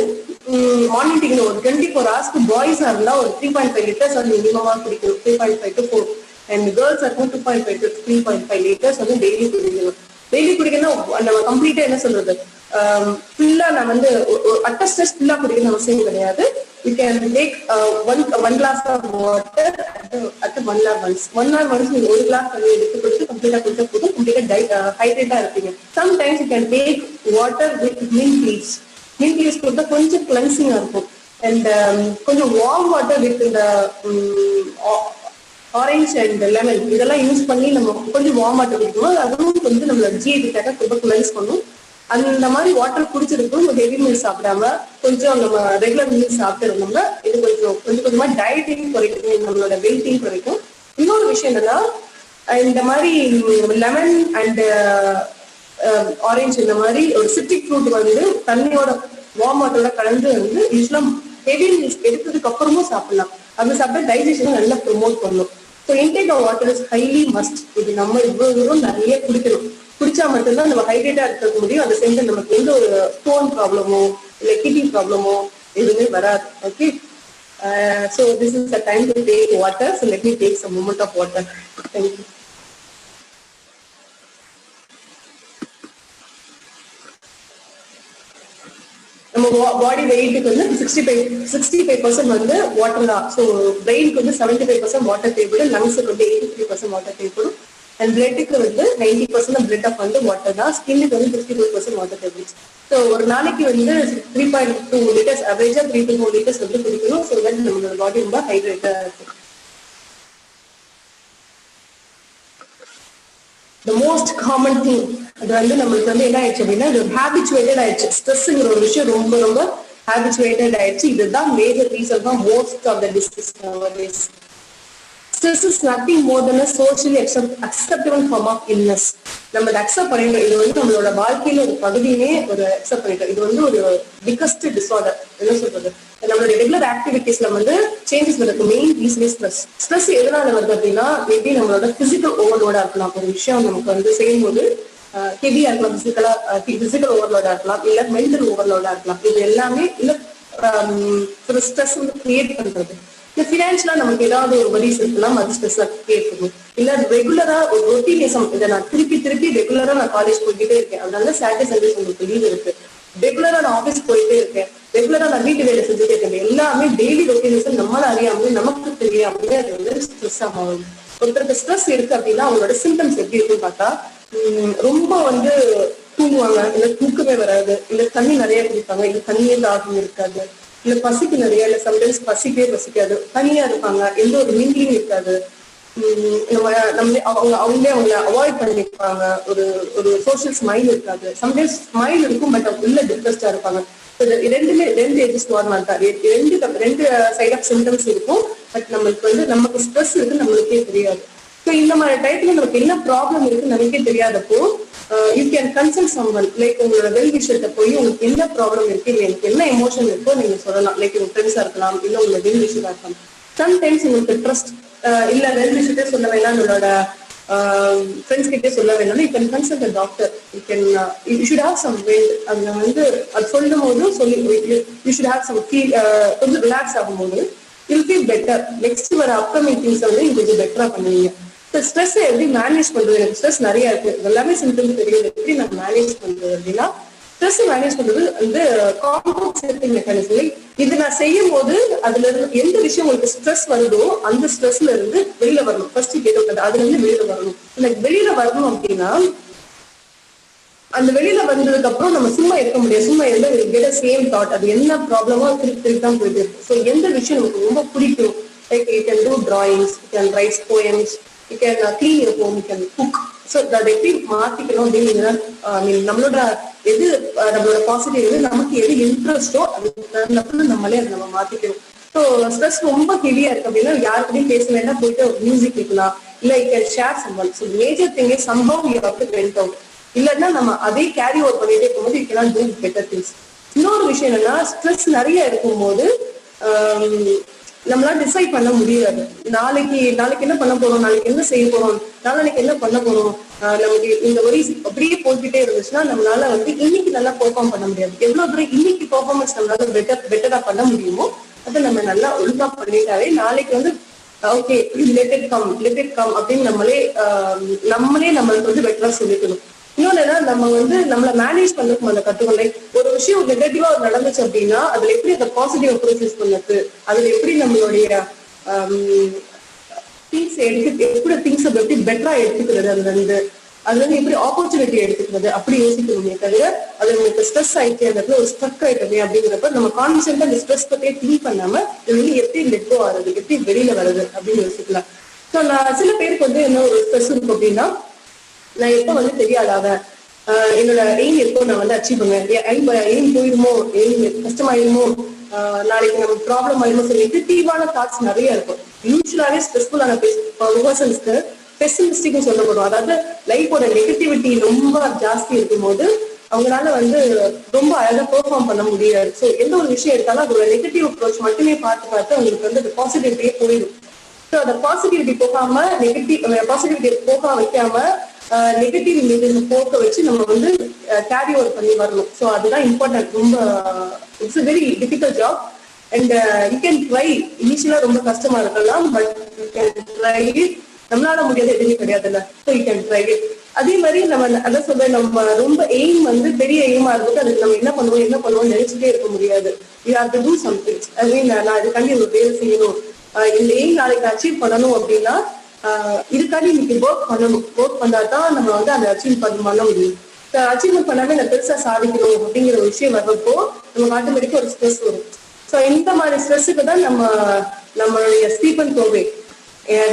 மார்னிங் டைம்ல ஒரு 24 hours பாய்ஸா இருந்தா ஒரு 3.5 liters வந்து மினிமமா குடிக்கணும். 3.5 to 4. அண்ட் கேர்ள்ஸ் இருக்கும் 2.5 to 3.5 liters வந்து டெய்லி குடிக்கணும். டெய்லி குடிக்கணும் நம்ம கம்ப்ளீட்டா என்ன சொல்றது, ஃபுல்லா நான் வந்து அட்டஸ்டஸ் ஃபுல்லா குடிக்கணும் அவசியம் கிடையாது. You can take one glass of water at 1 hour once. 1 hour once நீங்க ஒரு கிளாஸ் தண்ணி எடுத்து கொடுத்து கம்ப்ளீட்டா குடிச்சா போதும், கம்ப்ளீட்டா ஹைட்ரேட்டா இருப்பீங்க. Sometimes you can take water with mint leaves. Mint leaves கொடுத்தா கொஞ்சம் கிளென்சிங்கா இருக்கும். அண்ட் கொஞ்சம் வார்ம் வாட்டர் வித் இந்த ஆரஞ்ச் அண்ட் லெமன் இதெல்லாம் யூஸ் பண்ணி நம்ம கொஞ்சம் வார்ம் வாட்டர் குடிக்கணும். அதுவும் வந்து நம்மளோட ஜிஐடிக்காக ரொம்ப கிளென்ஸ் பண்ணும். அந்த மாதிரி வாட்டர் குடிச்சிருக்கும் ஹெவி மீல் சாப்பிடாம கொஞ்சம் நம்ம ரெகுலர் மீல் சாப்பிட்டு இருந்தோம்னா இது கொஞ்சம் கொஞ்சமா டயட்டையும் குறைக்கும், நம்மளோட வெயிட்டையும் குறைக்கும். இன்னொரு விஷயம் என்னன்னா, இந்த மாதிரி லெமன் அண்ட் ஆரஞ்சு இந்த மாதிரி ஒரு சிட்ரிக் ஃப்ரூட் வந்து தண்ணியோட வார்ம் வாட்டரோட கலந்து வந்து யூஸ்வலா ஹெவி மீல்ஸ் எடுத்ததுக்கு அப்புறமும் சாப்பிடலாம். அது சாப்பிட்டா டைஜஷனை நல்லா ப்ரொமோட் பண்ணும். So intake of water is highly must. இது நம்ம இவ்வளவு தூரம் நிறைய குடிக்கணும். குடிச்சா மட்டும்தான் நம்ம ஹைட்ரேட்டா இருக்க முடியும். அந்த சேர்ந்து நமக்கு எந்த ஒரு ஸ்டோன் ப்ராப்ளமோ இல்லை கிட்னி ப்ராப்ளமோ எதுவுமே வராது. Okay, so this is the time to take water. So let me take some moment of water. Thank you. நம்ம பாடி வெயிட்டுக்கு வந்து 65% வந்து வாட்டர் தான். ஸோ பிரெயினுக்கு வந்து 75% வாட்டர் தேவைப்படும், லங்ஸுக்கு வந்து 83% வாட்டர் தேவைப்படும். அண்ட் பிளட்டுக்கு வந்து 90% பிளட் ஆஃப் வந்து வாட்டர் தான். ஸ்கின்னுக்கு வந்து 54% வாட்டர் தேவைப்படுச்சு. ஸோ ஒரு நாளைக்கு வந்து 3.2 liters அவரேஜா 3 to 4 liters வந்து குடிக்கணும். ஸோ தட் நம்மளோட பாடி ரொம்ப ஹைட்ரேட்டா இருக்கும். The most common thing அது வந்து நம்மளுக்கு வந்து என்ன ஆயிடுச்சு அப்படின்னா, இது ஹேபிச்சுவேட்டட் ஆயிடுச்சு. ஸ்ட்ரெஸ்ங்கிற ஒரு விஷயம் ரொம்ப ரொம்ப ஹேபிச்சுவேட்டட் ஆயிடுச்சு. இதுதான் major reason for most of the disease nowadays. Stress is nothing more than a socially acceptable form of illness. நம்ம அதை அக்செப்ட் பண்ணிட்டோம். இது வந்து நம்மளோட வாழ்க்கையில ஒரு பகுதியுமே ஒரு அக்செப்ட் பண்ணிட்டோம். இது வந்து ஒரு பிகஸ்ட் டிஸார்டர். என்ன சொல்றது, நம்மளோட ரெகுலர் ஆக்டிவிட்டிஸ்ல வந்து சேஞ்சஸ் வரதுக்கு மெயின் ரீசன் ஸ்ட்ரெஸ். ஸ்ட்ரெஸ் எதனால வருது அப்படின்னா, மேபி நம்மளோட பிசிக்கல் ஓவர்லோடா இருக்கலாம். ஒரு விஷயம் நமக்கு வந்து செய்யும்போது ஹெவியா இருக்கலாம், பிசிக்கல் ஓவர்லோடா இருக்கலாம், இல்ல மென்டல் ஓவர்லோடா இருக்கலாம். இது எல்லாமே இல்ல ஒரு ஸ்ட்ரெஸ் வந்து கிரியேட் பண்றது. இல்ல ஃபினான்ஷியலா நமக்கு ஏதாவது ஒரு வரிஸ் இருக்கலாம், அது ஸ்ட்ரெஸ் கிரியேட் பண்ணும். இல்ல ரெகுலரா ஒரு ரொட்டீனிசம், இதை நான் திருப்பி ரெகுலரா நான் காலேஜ் போய்கிட்டே இருக்கேன், அதனால சாட்டர்டே சண்டே உங்களுக்கு லீவ் இருக்கு, ரெகுலரா நான் ஆஃபீஸ் போயிட்டே இருக்கேன், ரெகுலரா நான் வீட்டு வேலை செஞ்சுட்டே இருக்கேன், எல்லாமே டெய்லி ரொட்டீனிசம் நம்மள அறியாம நமக்கு தெரியாமலே அது வந்து ஸ்ட்ரெஸ் ஆகும். ஒருத்தருக்கு ஸ்ட்ரெஸ் இருக்கு அப்படின்னா அவங்களோட சிம்டம்ஸ் எப்படி இருக்குன்னு பார்த்தா, ரொம்ப வந்து தூங்குவாங்க, இல்ல தூக்கமே வராது, இல்ல தண்ணி நிறைய குடிப்பாங்க, இல்ல தண்ணியே தாகம் இருக்காது, இல்ல பசிக்கு நிறைய, இல்ல சம்டைம்ஸ் பசிக்காது, தனியா இருப்பாங்க, எந்த ஒரு மிங்கிலும் இருக்காது, அவங்களே அவங்கள அவாய்ட் பண்ணிருப்பாங்க, ஒரு சோசியல் ஸ்மைல் இருக்காது, சம்டைம்ஸ் ஸ்மைல் இருக்கும் பட் உள்ள டிப்ரெஸ்டா இருப்பாங்க. ரெண்டு எஜஸ் நார்மல் தான், ரெண்டு சைட் ஆஃப் சிம்டம்ஸ் இருக்கும். பட் நம்மளுக்கு வந்து நமக்கு ஸ்ட்ரெஸ் இருக்கு நம்மளுக்கே தெரியாது. ஸோ இந்த மாதிரி டைப்ல நமக்கு என்ன ப்ராப்ளம் இருக்கு நமக்கே தெரியாதப்போ you can consult someone. Like உங்களோட வெல் விஷயத்தை போய் உங்களுக்கு என்ன ப்ராப்ளம் இருக்கு, எனக்கு என்ன எமோஷன் இருக்கோ நீங்க சொல்லலாம். லைக் உங்க ஃப்ரெண்ட்ஸா இருக்கலாம், இல்ல உங்களோட வெல் விஷயமா இருக்கலாம். சம்டைம்ஸ் உங்களுக்கு ட்ரஸ்ட் இல்ல வெல் விஷயத்தே சொல்ல வேணாம், உங்களோட ஃப்ரெண்ட்ஸ் கிட்டே சொல்ல வேணாம், you can consult the doctor. You should have some well. அதுல வந்து அது சொல்லும் போது you should have some feel, கொஞ்சம் ரிலாக்ஸ் ஆகும்போது யூ ஃபீல் பெட்டர். நெக்ஸ்ட் வர அப்கமிங் திங்ஸ் வந்து கொஞ்சம் பெட்டரா பண்ணுவீங்க. ஸ்ட்ரெஸ் எப்படி மேனேஜ் பண்றது, எனக்கு ஸ்ட்ரெஸ் நிறைய இருக்கு, எல்லாமே சிம்டம்ஸ் தெரியும், எப்படி நான் மேனேஜ் பண்றது அப்படின்னா, ஸ்ட்ரெஸ் மேனேஜ் பண்றது வந்து காம்பன்சேட்டிங் மெக்கானிசம். இது நான் செய்யும் போது அதுல இருந்து எந்த விஷயம் உங்களுக்கு ஸ்ட்ரெஸ் வருதோ அந்த ஸ்ட்ரெஸ்ல இருந்து வெளியில வரணும். ஃபர்ஸ்ட் கேட்டு அதுல இருந்து வெளியில வரணும். எனக்கு வெளியில வரணும் அப்படின்னா அந்த வெளியில வந்ததுக்கு அப்புறம் நம்ம சும்மா இருக்க முடியாது. சும்மா இருந்தா கெட் சேம் தாட். அது என்ன ப்ராப்ளமோ திருப்பி தான் போயிட்டு இருக்கு. ஸோ எந்த விஷயம் நமக்கு ரொம்ப பிடிக்கும், like you can two drawings, you can write poems, you can clean your home, you can cook. So அதை எப்படி மாத்திக்கணும் அப்படின்னு நம்மளோட எது நம்மளோட பாசிட்டிவ் எது நமக்கு எது இன்ட்ரெஸ்டோ அது நம்மளே அதை நம்ம மாத்திக்கணும். ஸோ ஸ்ட்ரெஸ் ரொம்ப ஹெவியா இருக்கு அப்படின்னா யாருக்கிட்டையும் பேச வேண்டாம், போயிட்டு மியூசிக் கேட்கலாம், இல்ல you can share someone. So major thing is Sambhav you have to vent out. இல்லைன்னா நம்ம அதே கேரி ஓவர் பண்ணிட்டே இருக்கும்போது you cannot do better things. இன்னொரு விஷயம் என்னன்னா, ஸ்ட்ரெஸ் நிறைய இருக்கும்போது நம்மளால டிசைட் பண்ண முடியாது. நாளைக்கு என்ன பண்ண போறோம், நாளைக்கு என்ன செய்ய போறோம், நாளைக்கு என்ன பண்ண போறோம். நமக்கு இந்த ஒரு அப்படியே போய்கிட்டே இருந்துச்சுன்னா நம்மளால இன்னைக்கு நல்லா பெர்ஃபார்ம் பண்ண முடியாது. எவ்வளவு தூரம் இன்னைக்கு பெர்ஃபார்மன்ஸ் நம்மளால பெட்டரா பண்ண முடியுமோ அதை நம்ம நல்லா ஒழுங்கா பண்ணிட்டாவே நாளைக்கு ஓகே லெட் இட் கம் அப்படின்னு நம்மளே நம்மளுக்கு பெட்டரா சொல்லிக்கணும். இன்னொன்னு நம்ம நம்மள மேனேஜ் பண்ண அந்த கத்துக்கணும். ஒரு விஷயம் நெகட்டிவா நடந்துச்சு அப்படின்னா அதுல எப்படி அந்த பாசிட்டிவ் ப்ரோசஸ் பண்ணது, அதுல எப்படி நம்மளுடைய திங்ஸ் எப்படி திங்ஸ் எப்படி பெட்டரா எடுத்துக்கிறது, அதுல எப்படி ஆப்பர்ச்சுனிட்டி எடுத்துக்கிறது அப்படி யோசிக்கணுமே தவிர அது உங்களுக்கு ஸ்ட்ரெஸ் ஆயிடுச்சு அந்த இடத்துல ஒரு ஸ்ட்ரக் ஆயிட்டமே அப்படிங்கிறப்ப நம்ம கான்ஸ்டன்டா அந்த ஸ்ட்ரெஸ் பத்தியே திங்க் பண்ணாம இது எப்படி லெட் கோ ஆகுது, எப்படி வெளியில வருது அப்படின்னு யோசிக்கலாம். ஸோ நான் சில பேருக்கு என்ன ஒரு ஸ்ட்ரெஸ் இருக்கும் அப்படின்னா, நான் எப்ப தெரியாதாவ என்னோட எய்ம் எப்போ நான் அச்சீவ் பண்ணுவேன், எய்ம் போயிருமோ, எய்ம் கஷ்டமாயிருமோ, நாளைக்கு நமக்கு ப்ராப்ளம் ஆயிருமோ சொல்லிட்டு தீவான தாட்ஸ் நிறைய இருக்கும். யூஸ்வலாவே ஸ்ட்ரெஸ்ஃபுல்லான பர்சன்ஸ்க்கு பெசிமிஸ்டிக்னு சொல்லப்படும். அதாவது லைஃபோட நெகட்டிவிட்டி ரொம்ப ஜாஸ்தி இருக்கும் போது அவங்களால ரொம்ப அழகா பெர்ஃபார்ம் பண்ண முடியாது. ஸோ எந்த ஒரு விஷயம் எடுத்தாலும் அதோட நெகட்டிவ் அப்ரோச் மட்டுமே பார்த்து அவங்களுக்கு அந்த பாசிட்டிவிட்டியே போயிடும். ஸோ அந்த பாசிட்டிவிட்டி போகாம பாசிட்டிவிட்டி போக வைக்காம நெகட்டிவ் இமேஜஸ் போக்க வச்சு நம்ம கேரி ஓவர் பண்ணி வரணும். ஸோ அதுதான் இம்பார்ட்டன்ட். ரொம்ப it's very difficult job and you can try. இனிஷியலா ரொம்ப கஷ்டமா இருக்கலாம், but you can try it. நம்மளால முடியாது எதுவுமே கிடையாதுல்ல. So you can try it. அதே மாதிரி நம்ம அதான் சொல்றேன், நம்ம ரொம்ப எய்ம் பெரிய எய்மா இருக்கும், அதுக்கு நம்ம என்ன பண்ணுவோம் நினைச்சுட்டே இருக்க முடியாது. You have to do something. நான் இதுக்காண்டி ஒரு வேலை செய்யணும், இந்த எய்ம் நாளைக்கு அச்சீவ் பண்ணணும் அப்படின்னா இதுக்காண்டி இன்னைக்கு ஒர்க் பண்ணாதான் நம்ம அந்த அச்சீவ் பண்ண முடியும். அச்சீவ்மெண்ட் பண்ணாம நான் பெருசா சாதிக்கணும் அப்படிங்கிற ஒரு விஷயம் வர்றப்போ நமக்கு ஆட்டோமேட்டிக்கா ஒரு ஸ்ட்ரெஸ் வரும். ஸோ இந்த மாதிரி ஸ்ட்ரெஸ்ஸுக்கு தான் நம்மளுடைய ஸ்டீபன் கோவே,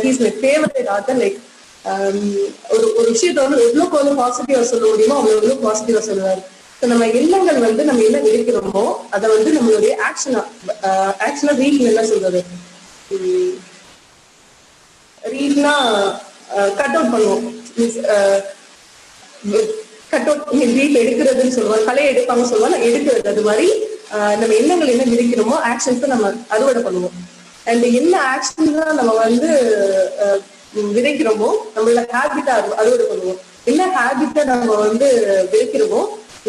he's my favourite author. Like ஒரு விஷயத்த எவ்வளவு பாசிட்டிவா சொல்ல முடியுமோ அவ்வளவு பாசிட்டிவா சொல்லுவாரு. ஸோ நம்ம எண்ணங்கள் நம்ம என்ன நினைக்கிறோமோ அதை நம்மளுடைய ஆக்ஷனா ரீடிங் என்ன சொல்றது, ரீட்னா கட் அவுட் பண்ணுவோம், கட் அவுட் வீட்டில் எடுக்கிறதுன்னு சொல்லுவாங்க, கலையை எடுப்பாங்க சொல்லுவாங்க, எடுக்கிறது. அது மாதிரி நம்ம எண்ணங்கள் என்ன விதைக்கிறோமோ ஆக்ஷன்ஸை நம்ம அறுவடை பண்ணுவோம். அண்ட் என்ன ஆக்ஷன் தான் நம்ம விதைக்கிறோமோ நம்மளோட ஹேபிட்டா அறுவடை பண்ணுவோம். என்ன ஹேபிட்டை நம்ம விதைக்கிறோமோ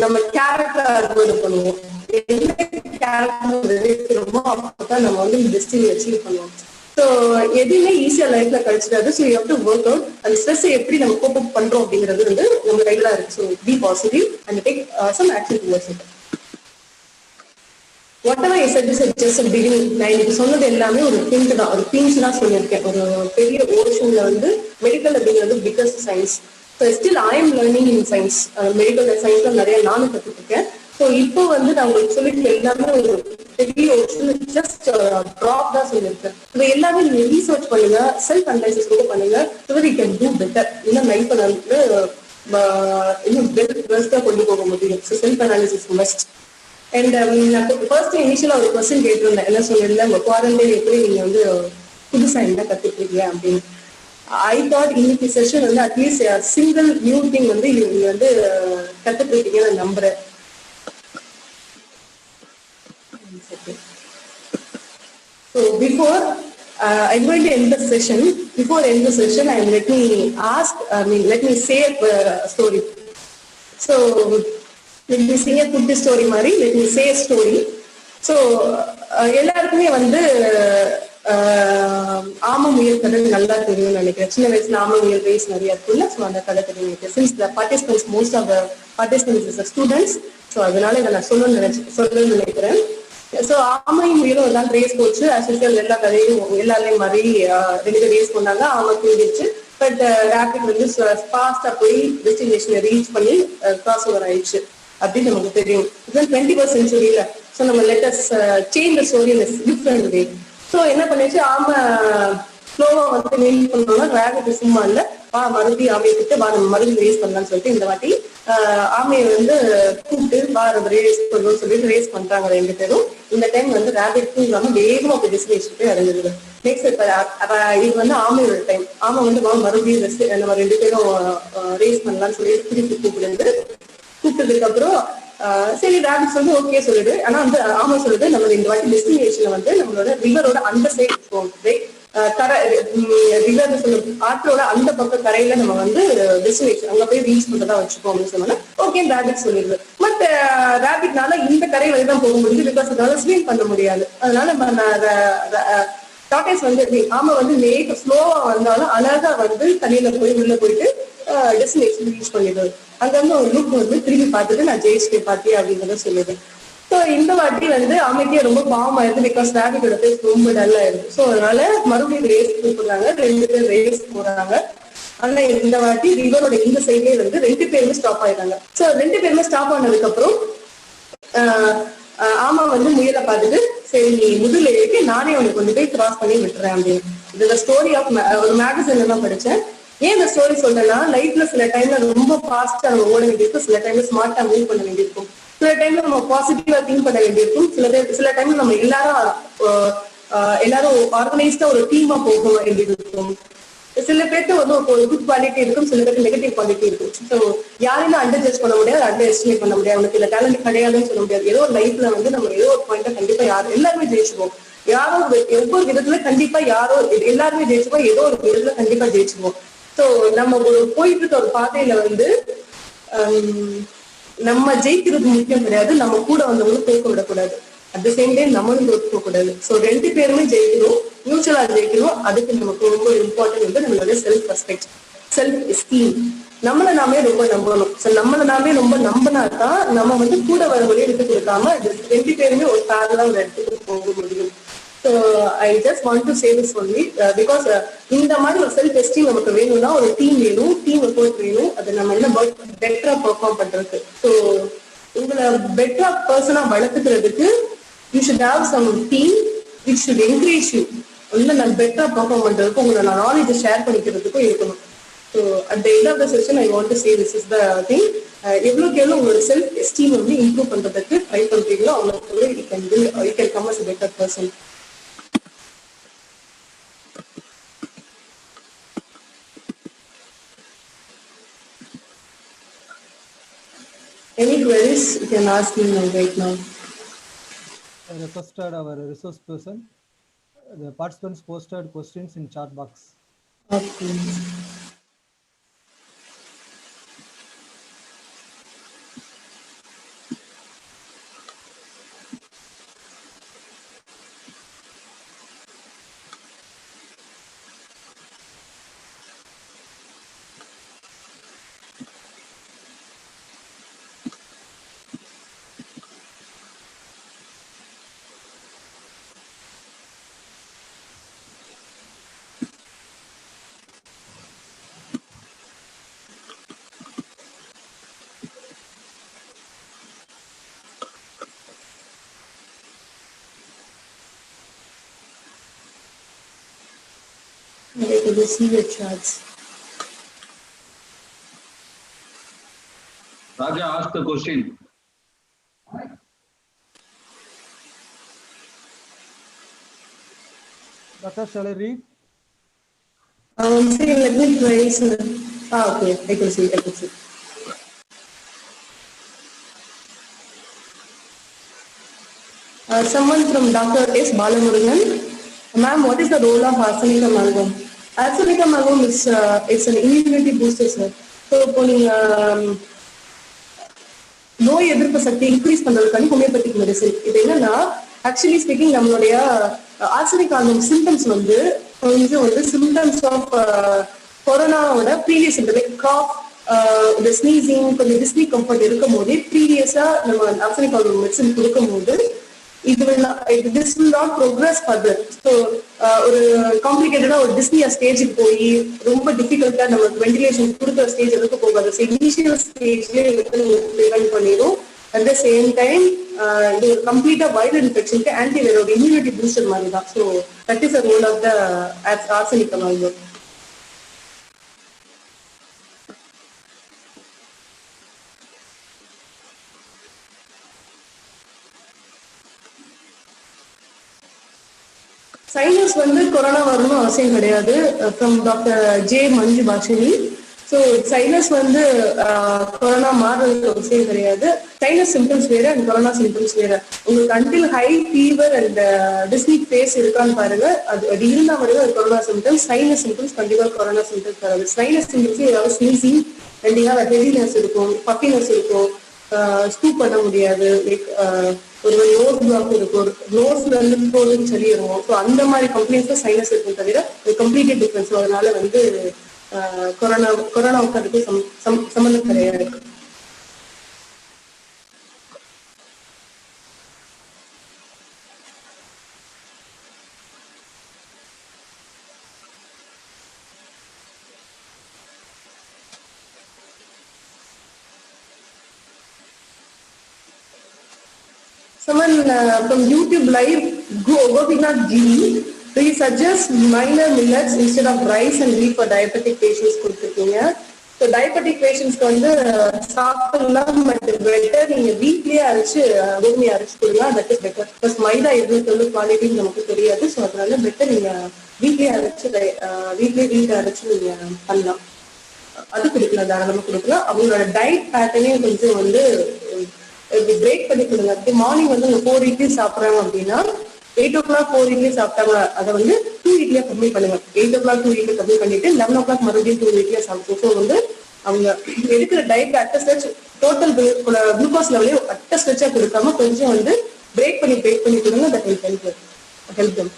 நம்ம கேரக்டர் அறுவடை பண்ணுவோம். என்ன கேரக்டர் விதைக்கிறோமோ அப்பதான் நம்ம டெஸ்டினி அச்சீவ் பண்ணுவோம். ஸோ எதுவுமே ஈஸியா லைஃப்ல கிடைச்சிடாது. So you have to work out. அந்த ஸ்ட்ரெஸ் எப்படி நம்ம கோப் அப் பண்றோம் அப்படிங்கிறது நம்ம கையில இருக்கு. So be positive and take some action towards it. whatever I said is just a beginning. நான் இன்னைக்கு சொன்னது எல்லாமே ஒரு திங்க் தான், ஒரு திங்ஸ் தான் சொல்லியிருக்கேன். ஒரு பெரிய ஓஷன்ல மெடிக்கல் அப்படிங்கிறது biggest science. So still I am learning in science. Medical சயின்ஸ்ல நிறைய நானும் கற்றுட்டு இருக்கேன். ஸோ இப்போ நான் உங்களுக்கு சொல்லிட்டு எல்லாமே ஒரு பெரிய ஓஷன் ஜஸ்ட் ட்ராப் தான் சொல்லியிருக்கேன். இப்போ எல்லாமே நீங்க ரீசர்ச் பண்ணுங்க, செல்ஃப் அனலைசிஸ் கூட பண்ணுங்க. So you can do better. இன்னும் லைஃப் இன்னும் பெஸ்டா கொண்டு போக முடியும். So self analysis must. And first இனிஷியலா ஒரு கொஸ்டின் கேட்டிருந்தேன், என்ன சொல்லியிருந்தேன், உங்க குவாரண்டைன் எப்படி நீங்க புதுசா என்ன கத்துக்கிறீங்க அப்படின்னு. ஐ தாட் இன்னைக்கு session at least single new thing நீங்க கத்துட்டு இருக்கீங்கன்னு நான் நம்புறேன். So before I'm going to end the session. Before I end the session, let me say a story. So let me sing a good story மாதிரி, let me say a story. So எல்லாருக்குமே ஆம முயல் கதை நல்லா தெரியும்னு நினைக்கிறேன். சின்ன வயசுல ஆம முயல் ரேஸ் நிறைய இருக்குல்ல, ஸோ அந்த கதை தெரியும் நினைக்கிறேன். Since the participants, most of the participants is students, so அதனால இதை நான் சொல்லணும்னு நினைக்கிறேன். ஸோ ஆமையும் முயலும் ஒரு நாள் ரேஸ் போச்சு. அசிஸ்டல் எல்லா கதையும் எல்லாரையும் மாதிரி 2 ரேஸ் பண்ணாங்க. ஆமை தூங்கிடுச்சு. பட் ரேபிட் வந்து ஃபாஸ்டா போய் டெஸ்டினேஷனை ரீச் பண்ணி கிராஸ் ஓவர் ஆயிடுச்சு அப்படின்னு நமக்கு தெரியும். இதுதான் 21st centuryல. ஸோ நம்ம let's change the story in different way. So என்ன பண்ணிச்சு, ஆமா ஸ்லோவா வந்து மெயில் பண்ணோம்னா ரேபிட் சும்மா இல்ல, மறுபடியும் ஆமையை கிட்ட நம்ம மறுபடியும் ரேஸ் பண்ணலாம்னு சொல்லிட்டு இந்த வாட்டி ஆமையை வந்து கூப்பிட்டு நம்ம ரேஸ் பண்ணணும்னு சொல்லிட்டு ரேஸ் பண்றாங்க 2 பேரும். இந்த டைம் வந்து ரேபிட் தூங்காம வேகமா போய் டெஸ்டினேஷன் போய் அடைஞ்சிருது. நெக்ஸ்ட் இது வந்து ஆமையோட டைம். ஆமை வந்து மறுபடியும் நம்ம 2 பேரும் ரேஸ் பண்ணலாம்னு சொல்லி திருப்பி கூப்பிட்டதுக்கு அப்புறம் சரி ரேபிட் வந்து ஓகே சொல்லுது. ஆனா வந்து ஆமை சொல்லுது, நம்ம இந்த வாட்டி டெஸ்டினேஷன்ல வந்து நம்மளோட ரிவரோட அந்த சைடு போகுது, ரிவர் சொல்லுது ஆற்றோட அந்த பக்கம் கரையில நம்ம வந்து டெஸ்டினேஷன் அங்க போய் ரீச் பண்றதா வச்சுக்கோம் அப்படின்னு சொன்னா ஓகே ரேபிட் சொல்லிடுது. பட் ரேபிட்னால இந்த கரை வரை தான் போக முடியுது, பிகாஸ் அதனால ஸ்விம் பண்ண முடியாது. அதனால டாட்டாஸ் வந்து ஆமை வந்து ஸ்லோவா வந்தாலும் அழகா வந்து தண்ணியில போய் உள்ள போயிட்டு டெஸ்டினேஷன் ரீச் பண்ணிடுது. அங்க வந்து ஒரு லுக் வந்து திரும்பி பார்த்துட்டு நான் ஜெயிச்சிட்டே பாத்தியா அப்படின்றத சொல்லுது. ஸோ இந்த வாட்டி வந்து ஆமைக்கே ரொம்ப பாவம் ஆயிடுது, பிகாஸ் ரேபிட்டோட பேஸ் ரொம்ப டல் ஆயிடுது. ஸோ அதனால மறுபடியும் ரேஸ் கூப்பிடுறாங்க, 2 பேர் ரேஸ் போறாங்க. ஆனா இந்த வாட்டி ரிவரோட இந்த சைட்லயே வந்து 2 பேருமே ஸ்டாப் ஆயிட்டாங்க. ஸோ 2 பேருமே ஸ்டாப் ஆனதுக்கு அப்புறம் ஆமா வந்து முயலை பார்த்துட்டு சரி நீ முதல்ல இருக்கு, நானே உனக்கு கொண்டு போய் கிராஸ் பண்ணி விட்டுறேன் அப்படின்னு. இது ஸ்டோரி ஆஃப் ஒரு மேகசின்ல தான் படிச்சேன். ஏன் இந்த ஸ்டோரி சொல்றேன்னா, லைஃப்ல சில டைம்ல ரொம்ப ஃபாஸ்டா நம்ம ஓட வேண்டியிருக்கும், சில டைம்ல ஸ்மார்ட்டா மூவ் பண்ண வேண்டியிருக்கும், சில டைம்ல நம்ம பாசிட்டிவா திங்க் பண்ண வேண்டியிருக்கும், சில டைம்ல நம்ம எல்லாரும் ஆர்கனைஸ்டா ஒரு டீமா போக வேண்டியிருக்கும். சில பேருக்கு வந்து ஒரு குட் குவாலிட்டி இருக்கும், சில பேருக்கு நெகட்டிவ் குவாலிட்டி இருக்கும். ஸோ யாரையும் அண்டர் ஜட்ஜ் பண்ண முடியாது, அண்டர் எஸ்டிமேட் பண்ண முடியாது. அவனுக்கு இல்ல டேலண்ட் கிடையாதுன்னு சொல்ல முடியாது. ஏதோ ஒரு லைஃப்ல வந்து நம்ம ஏதோ ஒரு பாயிண்ட்ல கண்டிப்பா எல்லாருமே ஜெயிச்சுவோம். யாரோ ஒவ்வொரு விதத்துல கண்டிப்பா எல்லாருமே ஜெயிச்சுவோம், ஏதோ ஒரு விதத்துல கண்டிப்பா ஜெயிச்சுவோம். ஸோ நம்ம போயிட்டு இருக்க ஒரு பாதையில வந்து நம்ம ஜெயிக்கிறது முக்கியம் கிடையாது, நம்ம கூட வந்தவங்களும் தோக்க விடக்கூடாது. அட் த சேம் டைம் நம்மளும் தோற்க கூடாது. ஸோ 2 பேருமே ஜெயிக்கணும், மியூச்சுவலா ஜெயிக்கணும். அதுக்கு நமக்கு ரொம்ப இம்பார்ட்டன்ட் வந்து நம்மளோட செல்ஃப் ரெஸ்பெக்ட், செல்ஃப் எஸ்டீம். நம்மளை நாமே ரொம்ப நம்பணும். ஸோ நம்மளை நாமே ரொம்ப நம்பினாதான் நம்ம வந்து கூட வரவங்களையும் விட்டு கொடுக்காம 2 பேருமே ஒரு பேரலா ஒரு இடத்துக்கு போக முடியும். So I just want to say this only because இந்த மாதிரி ஒரு செல்ஃப் எஸ்டீம் நமக்கு வேணும்னா ஒரு டீம் வேணும், டீம் எஃபோர்ட் வேணும். அதை நம்ம என்ன பெட்டரா பெர்ஃபார்ம் பண்றதுக்கு. ஸோ உங்களை பெட்டரா பர்சனா வளர்த்துக்கிறதுக்கு you should have some team which should encourage you. நான் பெட்டரா பெர்ஃபார்ம் பண்றதுக்கும் உங்களோட நாலேஜை ஷேர் பண்ணிக்கிறதுக்கும் இருக்கணும். So at the end of the session I want to say this is the thing. எவ்வளோக்கு எவ்வளோ உங்களோட செல்ஃப் எஸ்டீம் வந்து இம்ப்ரூவ் பண்றதுக்கு ட்ரை பண்றீங்களோ அவ்வளோக்கு you can come as a better person. Any queries you can ask me right now. I requested our resource person. The participants posted questions in chat box. Okay. I can see your charts. Raja, ask the question. Doctor, shall I read? See, let me try. Okay, I can see. Someone from Dr. S. Balamurugan. Ma'am, what is the role of arsenic amalgam? Arsenic amalgam is it's an immunity booster, sir. So, நோய் எதிர்ப்பு சக்தி இன்க்ரீஸ் பண்றதுக்கான ஹோமியோபதிக் மெடிசன். இது என்னன்னா ஆக்சுவலி ஸ்பீக்கிங் நம்மளுடைய ஆர்சனிக் ஆல்பம் சிம்டம்ஸ் வந்து கொஞ்சம் வந்து சிம்டம்ஸ் ஆஃப் கொரோனாவோட ப்ரீவியஸ் லைக் காஃப், இந்த ஸ்னீசிங், கொஞ்சம் டிஸ்னி கம்ஃபர்ட் இருக்கும் போதே ப்ரீவியஸா நம்ம ஆர்சனிக் ஆல்பம் மெடிசன் கொடுக்கும் போது this will not progress further. So ஒரு காம்ப்ளிகேட்டடா ஒரு டிஸ்னியா ஸ்டேஜுக்கு போய் ரொம்ப டிஃபிகல்ட்டா நமக்கு வென்டிலேஷன் கொடுக்குற ஸ்டேஜ் எதுக்கு போகாது. இனிஷியல் ஸ்டேஜ்லேயே ப்ரிவென்ட் பண்ணிடும். அட் த சேம் டைம் இது ஒரு கம்ப்ளீட்டா வைரல் இன்ஃபெக்ஷனுக்கு ஆன்டிவைரல் இம்யூனிட்டி பூஸ்டர் மாதிரி தான். So that is a role of the arsenic amalgam. Sinus வந்து கொரோனா வரணும் அவசியம் கிடையாது. From doctor J Manju Bhashini. So sinus வந்து கொரோனா மாறுறதுக்கு அவசியம் கிடையாது. சைனஸ் சிம்டம்ஸ் வேற அண்ட் கொரோனா சிம்டம்ஸ் வேற. உங்களுக்கு until high fever and dyspnoeic phase இருக்கான்னு பாருங்க. அது இருந்தா வருது அது கொரோனா சிம்டம்ஸ். சைனஸ் சிம்டம்ஸ் கண்டிப்பா கொரோனா சிம்டம்ஸ் வராது. சைனஸ் சிம்டம்ஸ் ஏதாவது ஸ்னீசிங் அண்ட் ஹெவினஸ் இருக்கும், பஃபினஸ் இருக்கும், ஸ்கூப் பண்ண முடியாது, லைக் ஒரு நோஸ் பிளாக் இருக்கும், நோஸ்ல இருந்து போதுன்னு சொல்லி இருக்கும். ஸோ அந்த மாதிரி கம்ப்ளைண்ட்ஸ் சைனஸ் இருக்கும் தவிர கம்ப்ளீட்டட் டிஃபரன்ஸ். அதனால வந்து கொரோனாவுக்கு அதுக்கு சம்பந்தம் கிடையாது. Someone from YouTube live, Gopinath G, so he suggests minor millets instead of rice and wheat for diabetic patients கொடுத்துருக்கீங்க. ஸோ டயபெட்டிக் பேஷண்ட்ஸ்க்கு வந்து சாப்பிடலாம், பட் பெட்டர் நீங்க வீட்லயே அரைச்சு கோதுமையை அரைச்சு கொடுங்க. That is better. பிளஸ் மைதா எவ்வளவு குவாலிட்டின்னு நமக்கு தெரியாது. ஸோ அதனால பெட்டர் நீங்க வீட்லயே அரைச்சு வீட்டை அரைச்சு நீங்க பண்ணலாம். அது கொடுக்கலாம், தாராளமா கொடுக்கலாம். அவங்களோட டயட் பேட்டர்னே கொஞ்சம் வந்து பிரேக் பண்ணி கொடுங்க. மார்னிங் வந்து 4 இட்லி சாப்பிட்றாங்க அப்படின்னா 8 o'clock 4 இட்லி சாப்பிட்டாங்க, அதை வந்து 2 இட்லியா கம்மி பண்ணுங்க. 8 o'clock 2 இட்லி கம்மி பண்ணிட்டு 11 o'clock மறுபடியும் 2 இட்லியா சாப்பிடுவோம். ஸோ வந்து அவங்க எடுக்கிற டயட் அட்டஸ்ட் டோட்டல் குளுக்கோஸ் லெவலே அட்டஸ்டா கொடுக்காம கொஞ்சம் வந்து பிரேக் பண்ணி கொடுங்க. That will help them.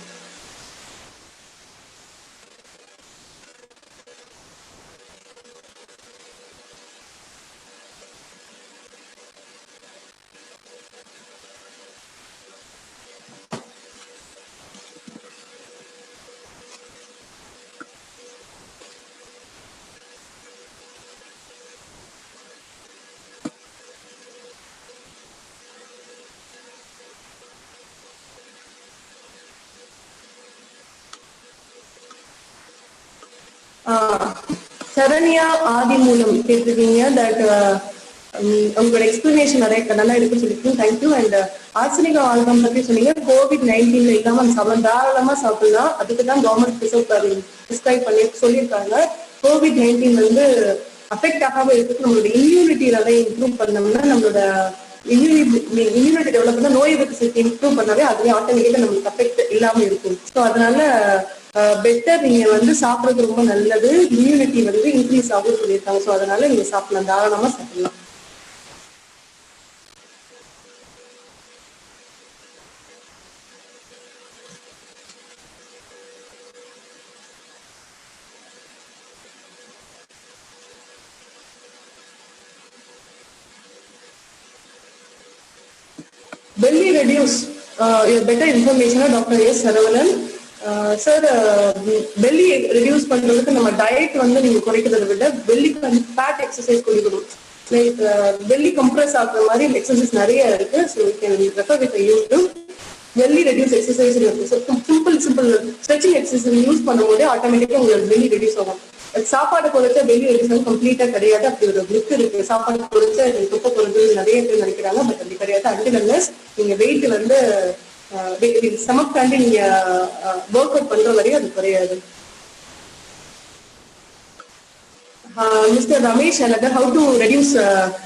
Saranya Adhi மூலம் கேட்டிருக்கீங்க. தட் உங்களோட எக்ஸ்பிளனேஷன் நல்லா இருக்கு சொல்லிருக்கீங்க. தேங்க்யூ. அண்ட் ஆர்சனிக் ஆல்கம் பத்தி சொன்னீங்க. COVID-19 இல்லாம சாப்பிடலாம், தாராளமா சாப்பிடலாம். அதுக்கு தான் கவர்மெண்ட் பிரிஸ்கிரைப் பண்ணி சொல்லியிருக்காங்க. COVID-19 வந்து அஃபெக்ட் ஆகாம இருக்கு. நம்மளோட இம்யூனிட்டி லெவலை இம்ப்ரூவ் பண்ணோம்னா, நம்மளோட இம்யூனிட்டி டெவலப் பண்ணா, நோய் எதிர்ப்பு சக்தி இம்ப்ரூவ் பண்ணாவே அதுவே ஆட்டோமேட்டிக்கா நம்மளுக்கு அஃபெக்ட் இல்லாம இருக்கும். ஸோ அதனால பெட்டர் நீங்க வந்து சாப்பிடுறது ரொம்ப நல்லது. இம்யூனிட்டி வந்து இன்க்ரீஸ் ஆகும் சொல்லியிருக்காங்க. ஸோ அதனால நீங்க சாப்பிடலாம், தாராளமா சாப்பிடலாம். Belly reduce your better information, Dr. S. Saravanan. Sir, belly reduce பண்றதுக்கு நம்ம டயட் வந்து நீங்க குறைக்கிறத விட பெல்லிக்கு வந்து ஃபேட் எக்ஸசைஸ் கொடுக்கணும். லைக் பெல்லி கம்ப்ரஸ் ஆகுற மாதிரி எக்ஸசைஸ் நிறைய இருக்கு. So you can refer with YouTube. Belly reduce exercise இருக்கு. சிம்பிள் ஸ்ட்ரெச்சிங் எக்ஸசைஸ் யூஸ் பண்ணும்போது ஆட்டோமேட்டிக்கா உங்களுக்கு பெல்லி ரெடியூஸ் ஆகும். சாப்பாடு குறைச்சா பெல்லி ரெடியூஸ் ஆகும் கம்ப்ளீட்டா கிடையாது. அப்படி ஒரு புக் இருக்கு. சாப்பாடு குறைச்சா துப்ப குறைஞ்சு நிறைய பேர் நினைக்கிறாங்க, பட் அப்படி கிடையாது. அன்டில் அன்லெஸ் நீங்க வெயிட் வந்து சமக்காண்டி நீங்க ஒர்க் அவுட் பண்ற வரையும் அது குறையாது. மிஸ்டர் ரமேஷ் அல்லது how to reduce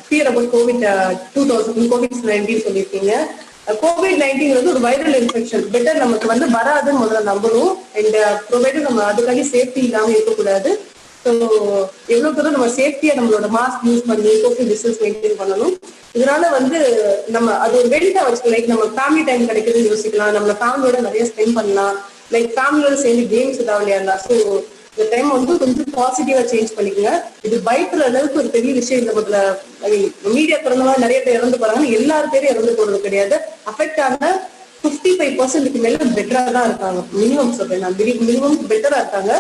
fear about COVID-19 சொல்லியிருக்கீங்க. COVID-19 வந்து ஒரு வைரல் இன்ஃபெக்ஷன். பெட்டர் நமக்கு வந்து வராதுன்னு முதல்ல நம்பணும். அண்ட் ப்ரொவைடர் நம்ம அதுக்காண்டி சேஃப்டி இல்லாம இருக்கக்கூடாது. ஸோ எவ்வளவு தூரம் நம்ம சேஃப்டியா நம்மளோட மாஸ்க் யூஸ் பண்ணி சோஷியல் டிஸ்டன்ஸ் மெயின்டைன் பண்ணணும். இதனால வந்து நம்ம அது ஒரு வெயிட்டா வச்சுக்கலாம். லைக் நம்ம ஃபேமிலி டைம் கிடைக்குதுன்னு யோசிக்கலாம், நம்ம ஃபேமிலியோட நிறைய ஸ்பெண்ட் பண்ணலாம், லைக் ஃபேமிலியோட சேர்ந்து கேம்ஸ் ஏதாவது விளையாடலாம். ஸோ இந்த டைம் வந்து கொஞ்சம் பாசிட்டிவா சேஞ்ச் பண்ணிக்கோங்க. இது பயப்படுற அளவுக்கு ஒரு பெரிய விஷயம் இல்லை. முதல்ல மீடியா திறந்தவங்க நிறைய பேர் இறந்து போறாங்க, எல்லாரும் பேரும் இறந்து போறது கிடையாது. அஃபெக்ட் ஆன 55% மேல பெட்டரா தான் இருக்காங்க. மினிமம் சொல்றேன் நான், மினிமம் பெட்டரா இருக்காங்க,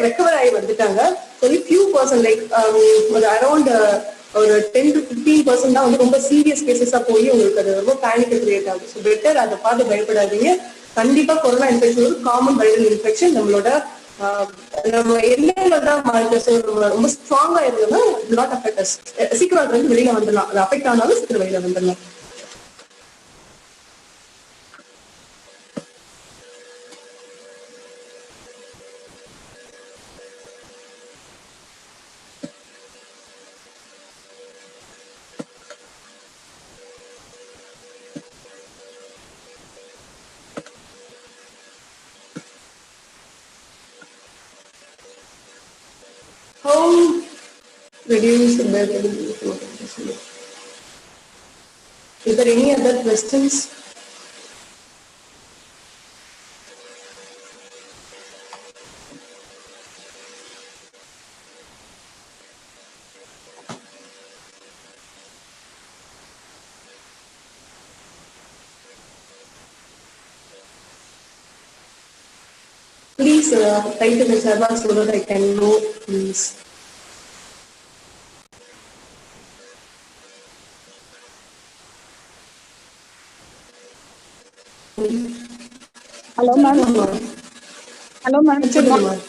ரெக்கவர் ஆகி வந்துட்டாங்க. ஒரு ஃபியூ பர்சன்ட் லைக் ஒரு அரௌண்ட் ஒரு 10 to 15% தான் வந்து ரொம்ப சீரியஸ் கேசஸா போய் உங்களுக்கு அது ரொம்ப பேனிக் கிரியேட் ஆகுது. ஸோ பெட்டர் அதை பார்த்து பயப்படாதீங்க. கண்டிப்பா கொரோனா இன்ஃபெக்ஷன் ஒரு காமன் வைரல் இன்ஃபெக்ஷன். நம்மளோட நம்ம எல்லையில தான் ரொம்ப ஸ்ட்ராங்கா இருந்ததுன்னா நாட் அஃபெக்ட் அஸ். சீக்கிரம் அது வந்து வெளியில வந்துடலாம். அது அஃபெக்ட் ஆனாலும் சீக்கிரம் வெளியில வந்துடலாம். How reduce the Is there any other questions? Please type in the chat box so that I can know, please. Hello, ma'am. Hello, ma'am. Good morning.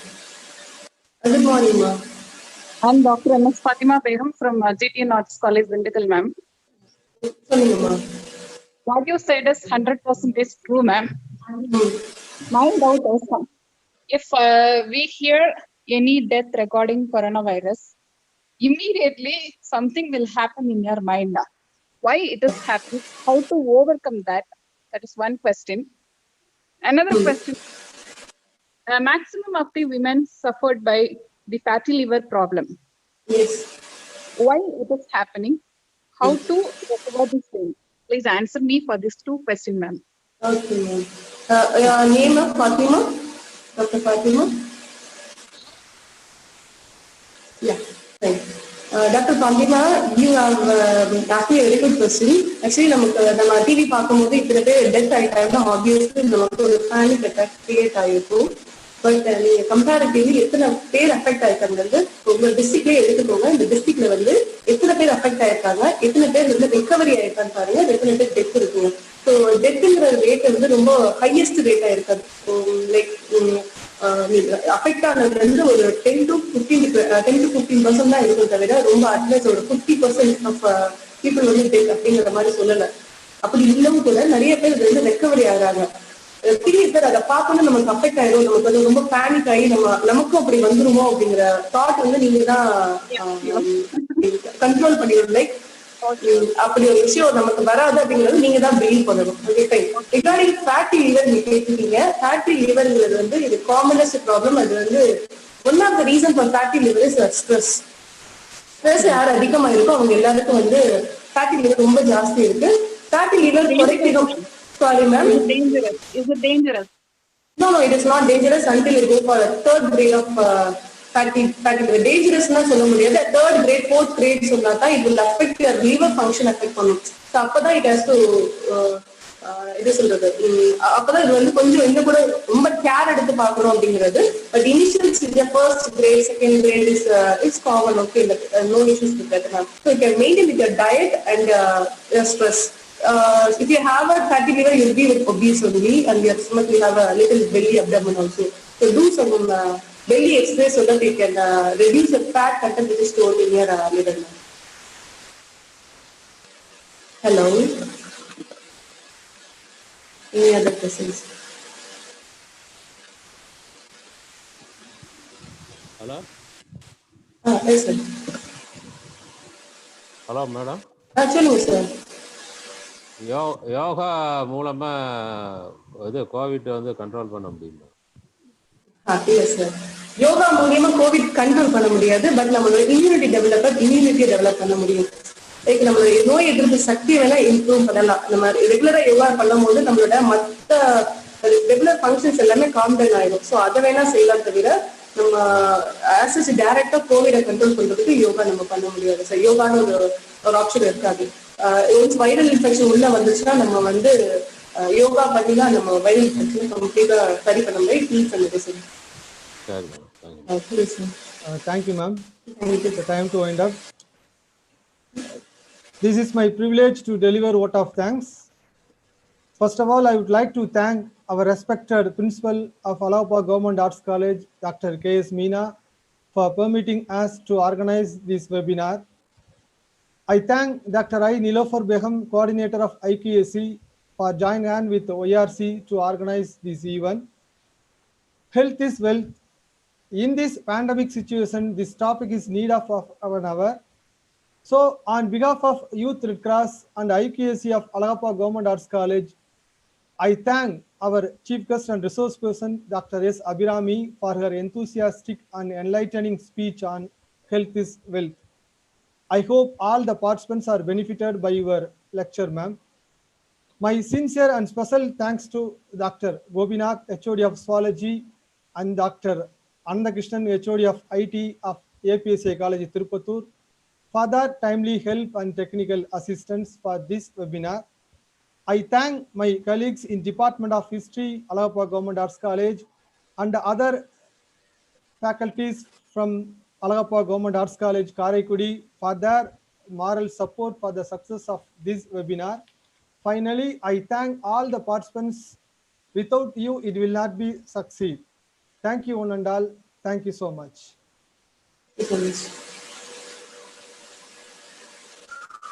Good morning, ma'am. I'm Dr. M.S. Fatima Begum from GTN Arts College, Dindigul, ma'am. Sorry, ma'am. What you said is 100% is true, ma'am. My doubt is, if we hear any death regarding coronavirus, immediately something will happen in your mind. Why it is happening? How to overcome that? That is one question. Another question. Maximum of the women suffered by the fatty liver problem. Yes. Why it is happening? How to recover the same? Please answer me for these two questions, ma'am. Okay, ma'am. Your name of Fatima? Dr. Fatima? Yeah, thank you. Dr. Fatima, you have asked me a very good question. Actually, நம்ம டிவி பார்க்கும்போது இத்தனை பேர் டெத் ஆகிட்டாங்கன்னா ஆப்வியஸ்லி நமக்கு ஒரு பேனிக் அட்டாக் கிரியேட் ஆகிருக்கும். பட் நீங்க கம்பேரிட்டிவ்லி எத்தனை பேர் அஃபெக்ட் ஆயிருக்காங்கிறது உங்க டிஸ்ட்ரிக்ட்லயே எடுத்துக்கோங்க. இந்த டிஸ்ட்ரிக்ட்ல வந்து எத்தனை பேர் அஃபெக்ட் ஆயிருக்காங்க, எத்தனை பேர் வந்து ரெக்கவரி ஆயிருக்கான்னு பாருங்க, எத்தனை பேர் டெத் இருக்குங்க. ஸோ டெத்துங்கிற ரேட் வந்து ரொம்ப ஹையஸ்ட் ரேட்டா இருக்காது. லைக் அஃபெக்ட் ஆனதுல இருந்து ஒரு 10 to 15% தான் இருக்கும் தவிர ரொம்ப அட்லீஸ்ட் ஒரு 50% ஆஃப் பீப்புள் வந்து டெத் அப்படிங்கிற மாதிரி சொல்லலை. அப்படி இல்லவும் கூட நிறைய பேர் இது வந்து ரெக்கவரி ஆகிறாங்க. சார் அதை பார்க்கணும் நமக்கு அஃபெக்ட் ஆயிடும், நமக்கு வந்து ரொம்ப பேனிக் ஆகி நமக்கும் அப்படி வந்துருமோ அப்படிங்கிற தாட் வந்து நீங்க தான் கண்ட்ரோல் பண்ணிடணும். லைக் அப்படி ஒரு விஷயம் நமக்கு வராது அப்படிங்கிறது நீங்க தான் பிலீவ் பண்ணணும். ரிகார்டிங் ஃபேட்டி லிவர் நீங்க கேட்டுட்டீங்க. ஃபேட்டி லிவர்ங்கிறது வந்து இது காமனஸ்ட் ப்ராப்ளம். அது வந்து one of the reason for fatty liver is stress. Stress யார் அதிகமா இருக்கோ அவங்க எல்லாருக்கும் வந்து ஃபேட்டி லிவர் ரொம்ப ஜாஸ்தி இருக்கு. ஃபேட்டி லிவர் குறைக்கணும். Sorry, ma'am. Is it dangerous? No, it is not dangerous until you go for a third grade of fatty liver. Dangerous na சொல்ல முடியாது. Third grade, fourth grade சொன்னாதான் it will affect your liver function affect பண்ணும். So அப்பதான் it has to இது சொல்றது அப்பதான் இது வந்து கொஞ்சம் இன்னும் கூட ரொம்ப கேர் எடுத்து பார்க்கணும் அப்படிங்கிறது. But initial stage first grade second grade is common. Okay, no issues with that, ma'am. So you can maintain with your diet and your stress. If you have a fatty liver, you'll be obese only, and your stomach will have a little belly abdomen also. So do some belly exercise so that you can reduce the fat content which is stored in your liver. Hello. Any other questions? Hello. Yes, sir. Hello, madam. சொல்லுங்க சார். யோகா மூலமா இது கோவிட் வந்து கண்ட்ரோல் பண்ண முடியுமா? இல்ல சார், யோகா மூலியமா கோவிட் கண்ட்ரோல் பண்ண முடியாது. பட் நம்மளோட இம்யூனிட்டியை டெவலப் பண்ண முடியும். லைக் நம்மளோட நோய் எதிர்ப்பு சக்தி வேணா இம்ப்ரூவ் பண்ணலாம். நம்ம ரெகுலரா யோகா பண்ணும் போது நம்மளோட மற்ற ரெகுலர் ஃபங்க்ஷன்ஸ் எல்லாமே காம்டன் ஆயிடும். ஸோ அதை வேணா செய்யலாம் தவிர நம்ம ஆஸ் டைரக்டா கோவிடை கண்ட்ரோல் பண்றதுக்கு யோகா நம்ம பண்ண முடியாது சார். யோகான்னு ஒரு ஆப்ஷன் இருக்காது. வைரல் இன்ஃபெக்ஷன் உள்ள வந்துச்சுன்னா நம்ம வந்து யோகா பண்ணி தான் நம்ம வைரல் பிரச்சனை கம்ப்ளீட்டா சரி பண்ண முடியும். Teach and medicine. சரி ma'am, thank you. Please, sir. Thank you, ma'am. Thank you. The time to wind up. This is my privilege to deliver vote of thanks. First of all, I would like to thank our respected principal of Allahabad Government Arts College, Dr. K.S. Meena, for permitting us to organize this webinar. I thank Dr. I. Nilofer Begum, coordinator of IQAC, for joining hand with ORC to organize this event. Health is wealth. In this pandemic situation, this topic is need of an hour. So, on behalf of Youth Red Cross and IQAC of Allahabad Government Arts College, I thank our chief guest and resource person, Dr. S. Abhirami, for her enthusiastic and enlightening speech on health is wealth. I hope all the participants are benefited by your lecture, ma'am. My sincere and special thanks to Dr. Gobinath, HOD of Zoology, and Dr. Anandakrishnan, HOD of IT of APSA College, Tirupattur, for their timely help and technical assistance for this webinar. I thank my colleagues in Department of History, Allahabad Government Arts College, and other faculties from Allahabad Government Arts College, Karaikudi, for their moral support for the success of this webinar. Finally, I thank all the participants. Without you, it will not be succeed. Thank you, one and all. Thank you so much. Thank you.